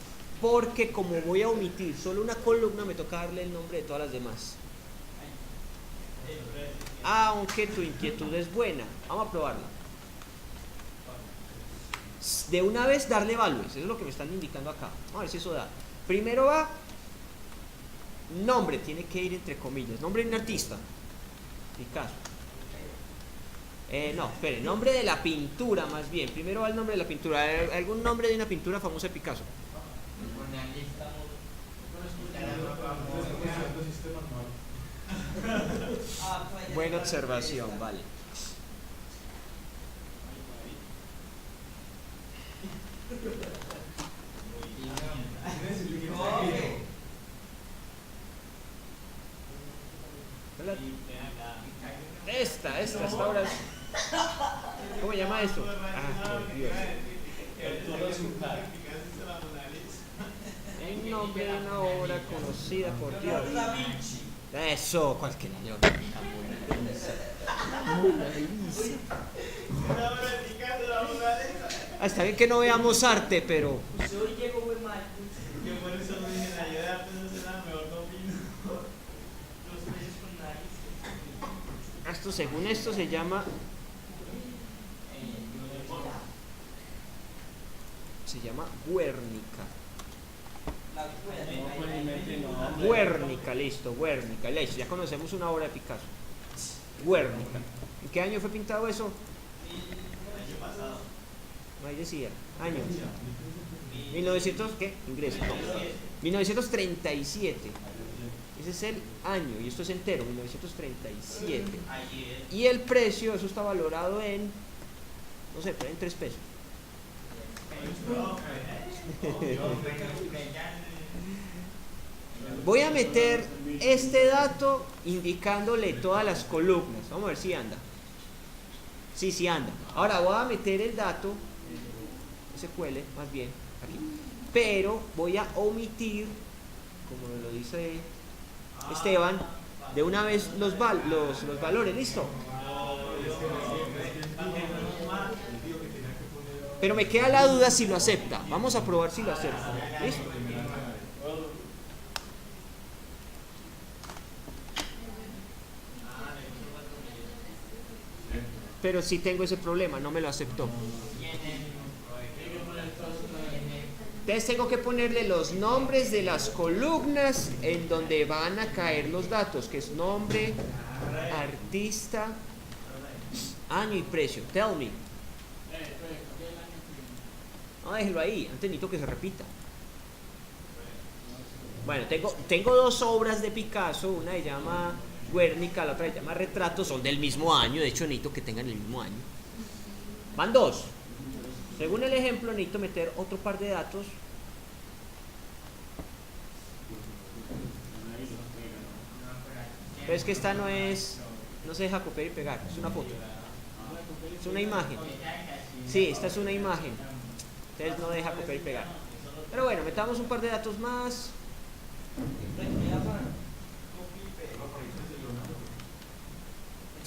Porque como voy a omitir solo una columna, me toca darle el nombre de todas las demás. Aunque tu inquietud es buena, vamos a probarla. De una vez darle values, eso es lo que me están indicando acá. Vamos a ver si eso da. Primero va nombre, tiene que ir entre comillas. Nombre de un artista, Picasso. No, espere, nombre de la pintura más bien. Primero va el nombre de la pintura. ¿Algún nombre de una pintura famosa de Picasso? Buena observación, vale. Esta ahora. ¿Cómo se llama esto? Ah, por Dios. El nombre de una obra conocida por Dios. Eso, cualquier año. Ah, está bien que no veamos arte, pero. Usted hoy llegó muy mal. Yo por eso no dije la ayuda, pues no será mejor no vino. Los precios con nariz. Esto, según esto, se llama. Se llama Guernica. Guernica, listo, Guernica. Listo, ya conocemos una obra de Picasso. Guernica. ¿En qué año fue pintado eso? El año pasado. No, ahí decía. Año. 1900, ¿qué? Ingreso. No. 1937. Ese es el año, y esto es entero, 1937. Ayer. Y el precio, eso está valorado en, no sé, pero en 3 pesos. Voy a meter este dato indicándole todas las columnas. Vamos a ver si anda. Sí anda. Ahora voy a meter el dato, SQL más bien, aquí. Pero voy a omitir, como lo dice Esteban, de una vez los valores, ¿listo? Pero me queda la duda si lo acepta. Vamos a probar si lo acepta. ¿Listo? Pero sí tengo ese problema, no me lo aceptó. Entonces tengo que ponerle los nombres de las columnas en donde van a caer los datos, que es nombre, artista, año y precio. Tell me. No, déjelo ahí, antes necesito que se repita. Bueno, tengo dos obras de Picasso, una se llama Guernica, la otra se llama Retrato, son del mismo año, de hecho necesito que tengan el mismo año. Van dos. Según el ejemplo necesito meter otro par de datos. Pero es que esta no se deja copiar y pegar, es una foto. Es una imagen. Sí, esta es una imagen. Entonces no deja copiar y pegar. Pero bueno, metamos un par de datos más.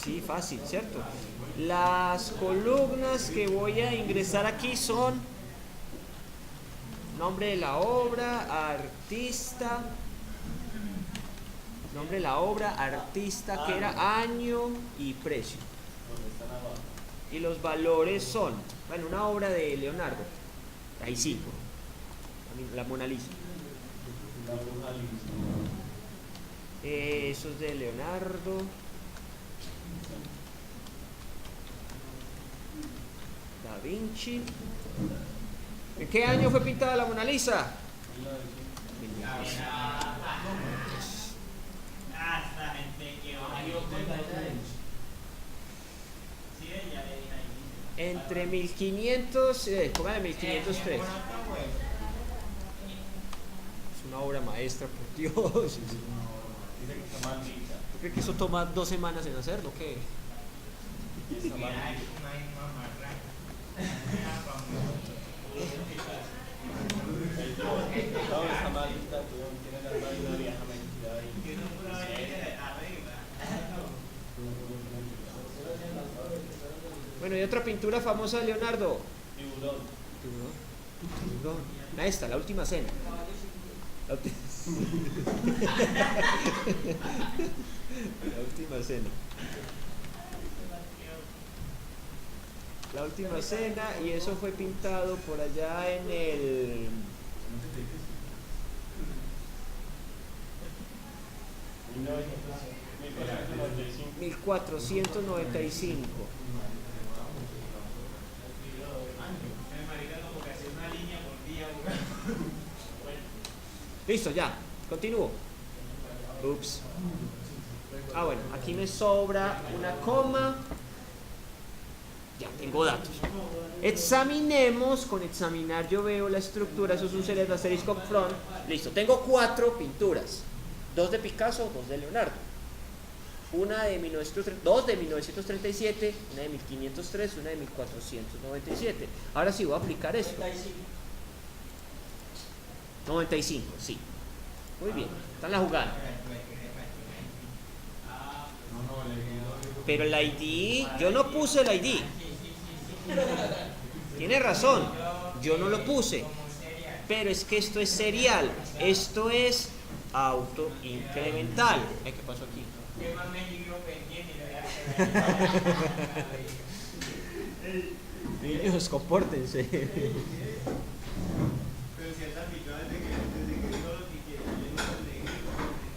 Sí, fácil, ¿cierto? Las columnas que voy a ingresar aquí son nombre de la obra, artista, nombre de la obra, artista, que era año y precio. Y los valores son, bueno, una obra de Leonardo, ahí sí, la Mona Lisa. Eso es de Leonardo. Da Vinci. ¿En qué año fue pintada la Mona Lisa? Entre 1500, póngale 1503. Es una obra maestra, por Dios. ¿Tú crees que eso toma 2 semanas en hacerlo? ¿Qué? Bueno, y otra pintura famosa de Leonardo. Tiburón. Tiburón. Esta, la última cena. La última cena. La última cena, y eso fue pintado por allá en el 1495. Listo, ya, continúo. Ups. Bueno, aquí me sobra una coma. Ya tengo datos. Examinemos, con examinar yo veo la estructura, eso es un serie de asterisco front. Listo, tengo 4 pinturas. 2 de Picasso, 2 de Leonardo. Dos de 1937, una de 1503, una de 1497. Ahora sí voy a aplicar esto. 95, sí. Muy bien, está en la jugada. Pero el ID, yo no puse el ID. Tiene razón, yo no lo puse. Pero es que esto es serial. Esto es autoincremental. ¿Qué pasó aquí? Niños, compórtense.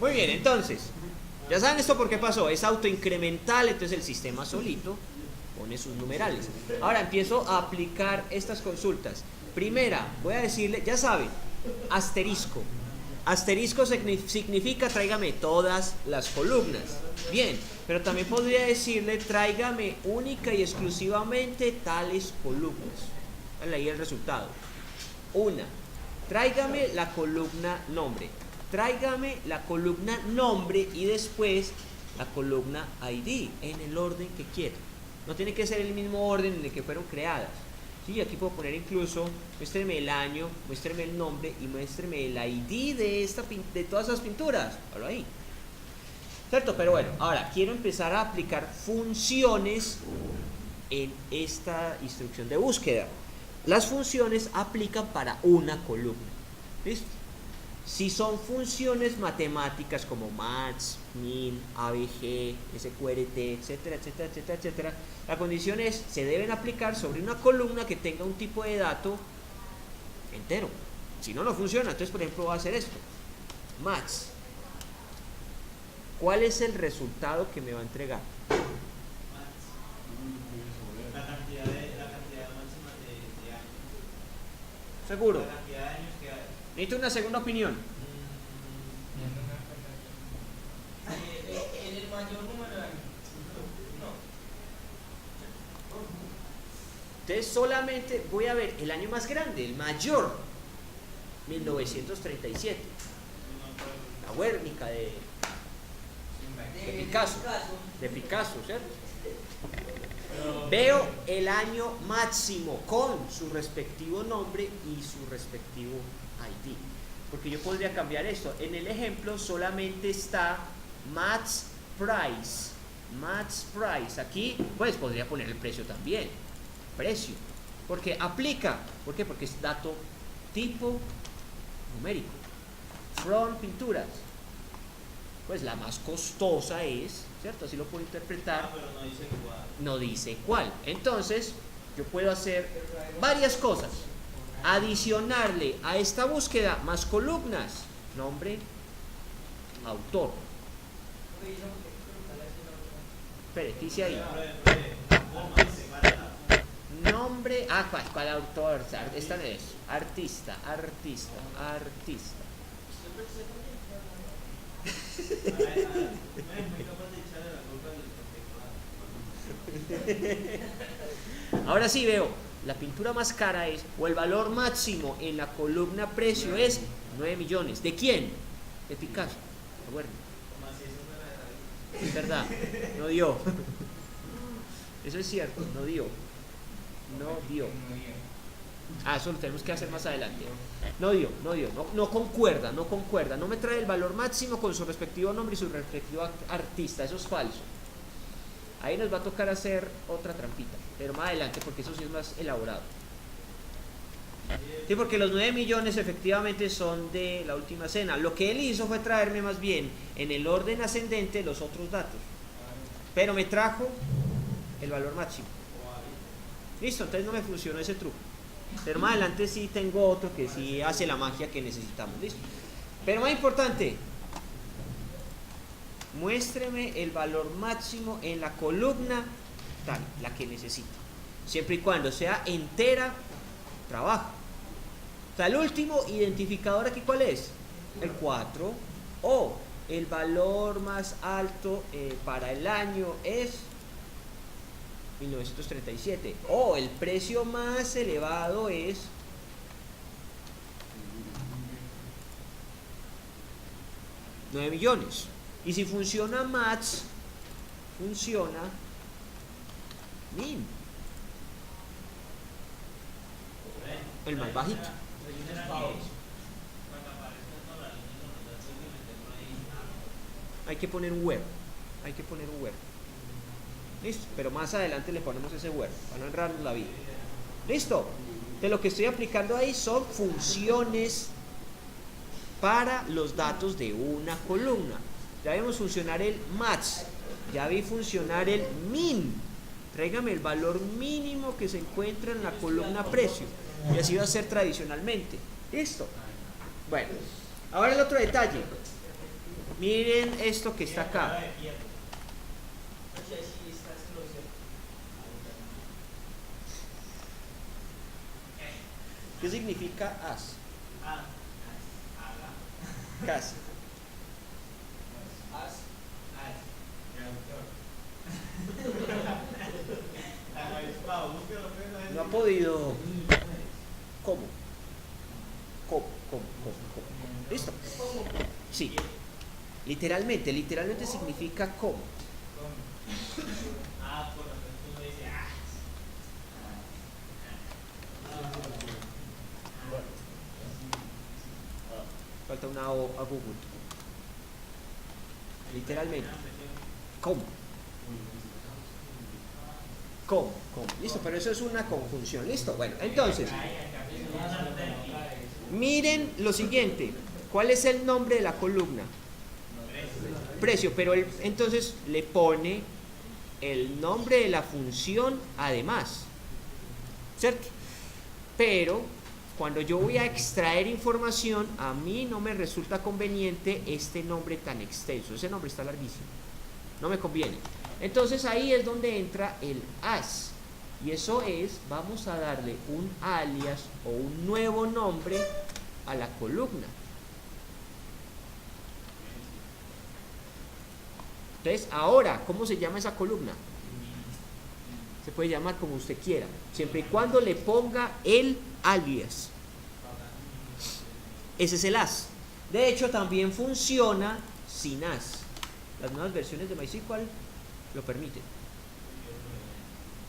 Muy bien, entonces, ya saben esto por qué pasó. Es autoincremental, entonces el sistema solito pone sus numerales. Ahora empiezo a aplicar estas consultas. Primera, voy a decirle, ya saben, asterisco. Asterisco significa tráigame todas las columnas. Bien, pero también podría decirle tráigame única y exclusivamente tales columnas. Ahí el resultado. Una, tráigame la columna nombre. Tráigame la columna nombre y después la columna ID en el orden que quiera. No tiene que ser el mismo orden en el que fueron creadas. Sí, aquí puedo poner incluso, muéstreme el año, muéstreme el nombre y muéstreme el ID de todas esas pinturas. Hágalo ahí. ¿Cierto? Pero bueno, ahora quiero empezar a aplicar funciones en esta instrucción de búsqueda. Las funciones aplican para una columna. ¿Listo? Si son funciones matemáticas como maths, min, abg, sqrt, etcétera, etcétera, etcétera, etcétera, la condición es, se deben aplicar sobre una columna que tenga un tipo de dato entero. Si no, no funciona. Entonces, por ejemplo, voy a hacer esto. Max. ¿Cuál es el resultado que me va a entregar? La cantidad máxima de años. Seguro. La cantidad de años que hay. Necesito una segunda opinión. En el mayor número de años. No. Entonces solamente voy a ver el año más grande, el mayor, 1937. La Guernica de Picasso. De Picasso, ¿cierto? Veo el año máximo con su respectivo nombre y su respectivo ID. Porque yo podría cambiar esto. En el ejemplo solamente está Max Price. Max Price. Aquí pues podría poner el precio también. Precio. Porque aplica. ¿Por qué? Porque es dato tipo numérico. From Pinturas. Pues la más costosa es, ¿cierto? Así lo puedo interpretar. Pero no dice cuál. No dice cuál. Entonces, yo puedo hacer varias cosas. Adicionarle a esta búsqueda más columnas. Nombre, autor. Espere, ¿qué dice ahí? Nombre, ¿cuál autor? Esta no es. Artista. Ahora sí veo, la pintura más cara es, o el valor máximo en la columna precio es 9 millones. ¿De quién? De Picasso. Bueno, es verdad, no dio. Eso es cierto, no dio. Eso lo tenemos que hacer más adelante. No concuerda, no me trae el valor máximo con su respectivo nombre y su respectivo artista, eso es falso. Ahí nos va a tocar hacer otra trampita, pero más adelante porque eso sí es más elaborado. Sí, porque los 9 millones efectivamente son de La Última Cena. Lo que él hizo fue traerme más bien en el orden ascendente los otros datos, pero me trajo el valor máximo. Listo, entonces no me funcionó ese truco. Pero más adelante sí tengo otro que sí hace la magia que necesitamos. Listo. Pero más importante, muéstreme el valor máximo en la columna tal, la que necesito. Siempre y cuando sea entera, trabajo. O sea, el último identificador aquí, ¿cuál es? El 4. O el valor más alto para el año es 1937. O el precio más elevado es 9 millones. Y si funciona Max, funciona Min. El más bajito. Hay que poner un web. Listo, pero más adelante le ponemos ese word para no enredarnos la vida. Listo. De lo que estoy aplicando ahí son funciones para los datos de una columna. Ya vimos funcionar el max, ya vi funcionar el min. Tráigame el valor mínimo que se encuentra en la columna precio. Y así va a ser tradicionalmente. Listo. Bueno, ahora el otro detalle. Miren esto que está acá. ¿Qué significa as? Casi. No ha podido. ¿Cómo? ¿Listo? Sí. Literalmente significa cómo. Falta una O a Google. Literalmente. ¿Cómo? Listo, pero eso es una conjunción. Listo, bueno, entonces miren lo siguiente. ¿Cuál es el nombre de la columna? Precio, pero él entonces le pone el nombre de la función además, ¿cierto? Pero cuando yo voy a extraer información, a mí no me resulta conveniente este nombre tan extenso. Ese nombre está larguísimo. No me conviene. Entonces ahí es donde entra el as. Y eso es, vamos a darle un alias o un nuevo nombre a la columna. Entonces, ahora, ¿cómo se llama esa columna? Se puede llamar como usted quiera, siempre y cuando le ponga el alias. Ese es el as. De hecho, también funciona sin as. Las nuevas versiones de MySQL lo permiten.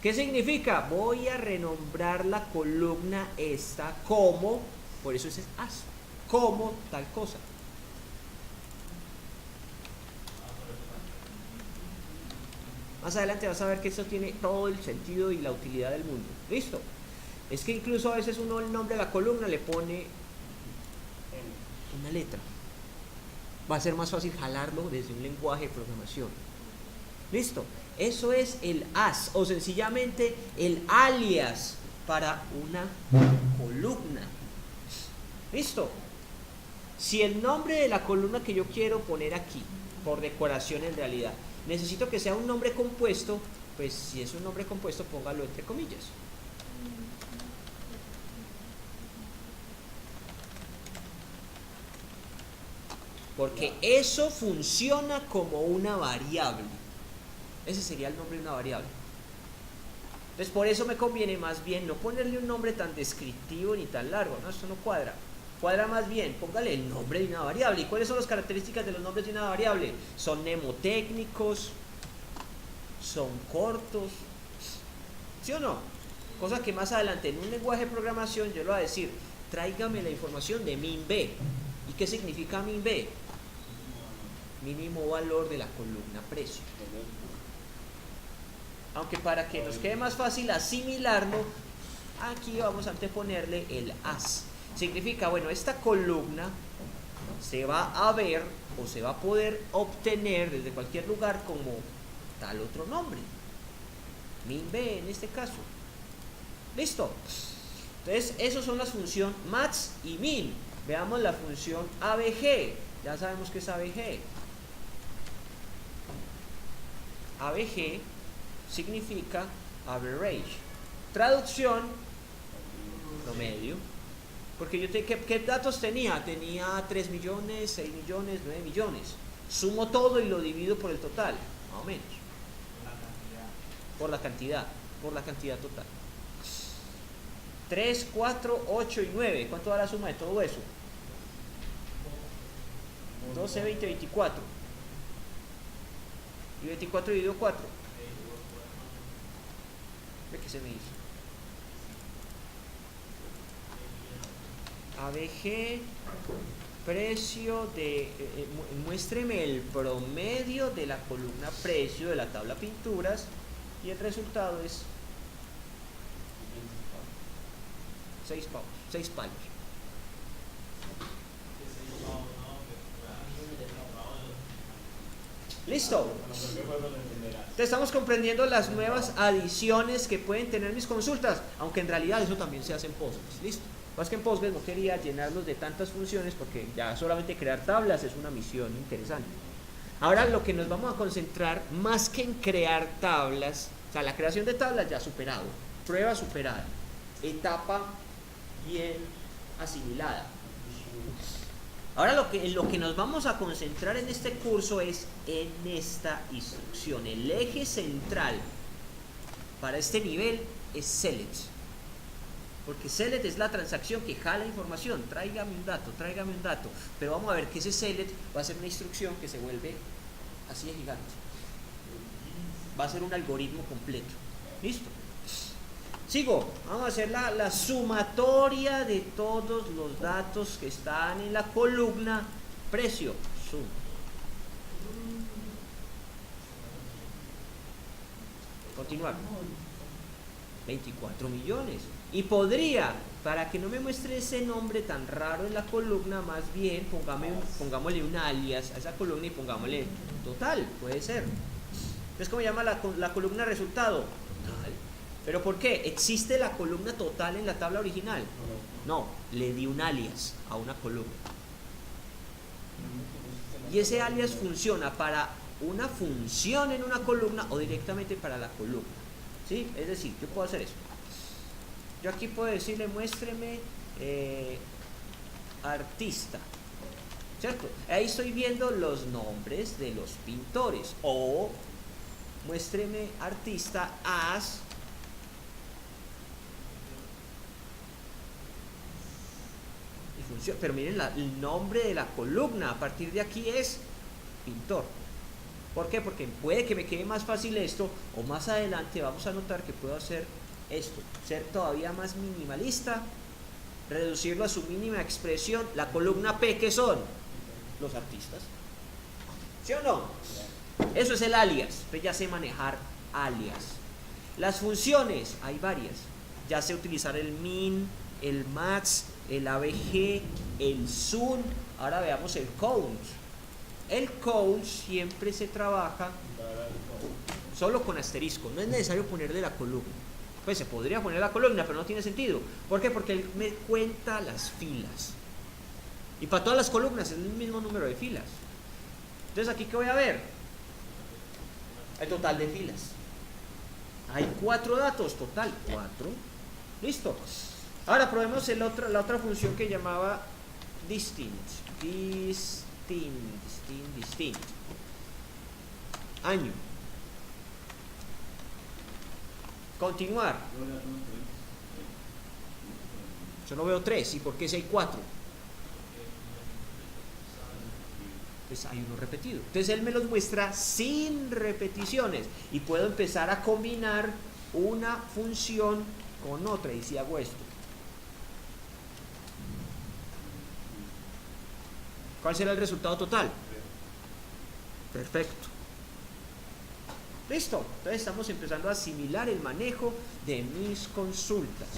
¿Qué significa? Voy a renombrar la columna esta como, por eso ese es as, como tal cosa. Más adelante vas a ver que eso tiene todo el sentido y la utilidad del mundo. ¿Listo? Es que incluso a veces uno el nombre de la columna le pone una letra. Va a ser más fácil jalarlo desde un lenguaje de programación. ¿Listo? Eso es el as, o sencillamente el alias para una columna. ¿Listo? Si el nombre de la columna que yo quiero poner aquí, por decoración en realidad, necesito que sea un nombre compuesto, pues si es un nombre compuesto, póngalo entre comillas. Porque eso funciona como una variable. Ese sería el nombre de una variable. Entonces por eso me conviene más bien no ponerle un nombre tan descriptivo ni tan largo. No, esto no cuadra. Cuadra más bien, póngale el nombre de una variable. ¿Y cuáles son las características de los nombres de una variable? Son mnemotécnicos, son cortos, ¿sí o no? Cosa que más adelante en un lenguaje de programación yo le voy a decir, tráigame la información de min b. ¿Y qué significa min b? Mínimo valor de la columna precio. Aunque para que nos quede más fácil asimilarlo, aquí vamos a anteponerle el as. Significa, bueno, esta columna se va a ver o se va a poder obtener desde cualquier lugar como tal otro nombre. Min b en este caso. ¿Listo? Entonces, esas son las funciones max y min. Veamos la función abg. Ya sabemos que es abg. ABG significa average. Traducción, promedio. Porque yo ¿qué datos tenía? Tenía 3 millones, 6 millones, 9 millones. Sumo todo y lo divido por el total, más o menos. Por la cantidad total. 3, 4, 8 y 9. ¿Cuánto da la suma de todo eso? 12, 20, 24. Y 24 dividido 4. ¿Ve qué se me hizo? ABG, precio de... muéstreme el promedio de la columna precio de la tabla pinturas y el resultado es 6 palos. ¿Listo? Te estamos comprendiendo las nuevas adiciones que pueden tener mis consultas, aunque en realidad eso también se hace en Postgres. ¿Listo? Más que en Postgres no quería llenarlos de tantas funciones porque ya solamente crear tablas es una misión interesante. Ahora lo que nos vamos a concentrar más que en crear tablas, o sea, la creación de tablas ya superado, prueba superada, etapa bien asimilada. Ahora lo que nos vamos a concentrar en este curso es en esta instrucción. El eje central para este nivel es select. Porque select es la transacción que jala información. Tráigame un dato. Pero vamos a ver que ese select va a ser una instrucción que se vuelve así de gigante. Va a ser un algoritmo completo. ¿Listo? Sigo, vamos a hacer la sumatoria de todos los datos que están en la columna precio. Suma. Continuar. 24 millones. Y podría, para que no me muestre ese nombre tan raro en la columna, más bien pongámosle un alias a esa columna y pongámosle total, puede ser. Entonces, ¿cómo llama la columna resultado? Total. ¿Pero por qué? ¿Existe la columna total en la tabla original? No, le di un alias a una columna. Y ese alias funciona para una función en una columna o directamente para la columna. ¿Sí? Es decir, yo puedo hacer eso. Yo aquí puedo decirle, muéstreme artista. ¿Cierto? Ahí estoy viendo los nombres de los pintores. O muéstreme artista as y funciona. Pero miren el nombre de la columna a partir de aquí es pintor. ¿Por qué? Porque puede que me quede más fácil esto, o más adelante vamos a notar que puedo hacer esto, ser todavía más minimalista, reducirlo a su mínima expresión. La columna P, ¿qué son? Los artistas. ¿Sí o no? Eso es el alias. Pues ya sé manejar alias. Las funciones, hay varias. Ya sé utilizar el min, el max, el abg, el zoom. Ahora veamos el count. El count siempre se trabaja solo con asterisco. No es necesario ponerle la columna. Pues se podría poner la columna, pero no tiene sentido. ¿Por qué? Porque él me cuenta las filas. Y para todas las columnas es el mismo número de filas. Entonces, ¿aquí qué voy a ver? El total de filas. Hay 4 datos, total 4. Listo. Ahora probemos la otra función que llamaba distinct. Año. Continuar. Yo no veo 3. ¿Y por qué si hay 4? Pues hay uno repetido. Entonces él me los muestra sin repeticiones. Y puedo empezar a combinar una función con otra. Y si hago esto. ¿Cuál será el resultado total? Perfecto. Listo. Entonces estamos empezando a asimilar el manejo de mis consultas.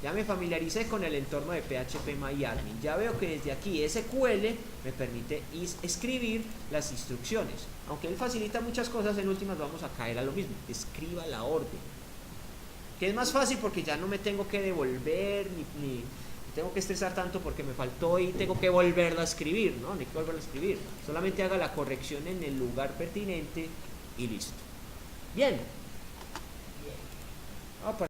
Ya me familiaricé con el entorno de PHP-MyAdmin. Ya veo que desde aquí SQL me permite escribir las instrucciones. Aunque él facilita muchas cosas, en últimas vamos a caer a lo mismo. Escriba la orden. Que es más fácil porque ya no me tengo que devolver ni tengo que estresar tanto porque me faltó y tengo que volverla a escribir, ¿no? No hay que volverla a escribir. Solamente haga la corrección en el lugar pertinente y listo. Bien.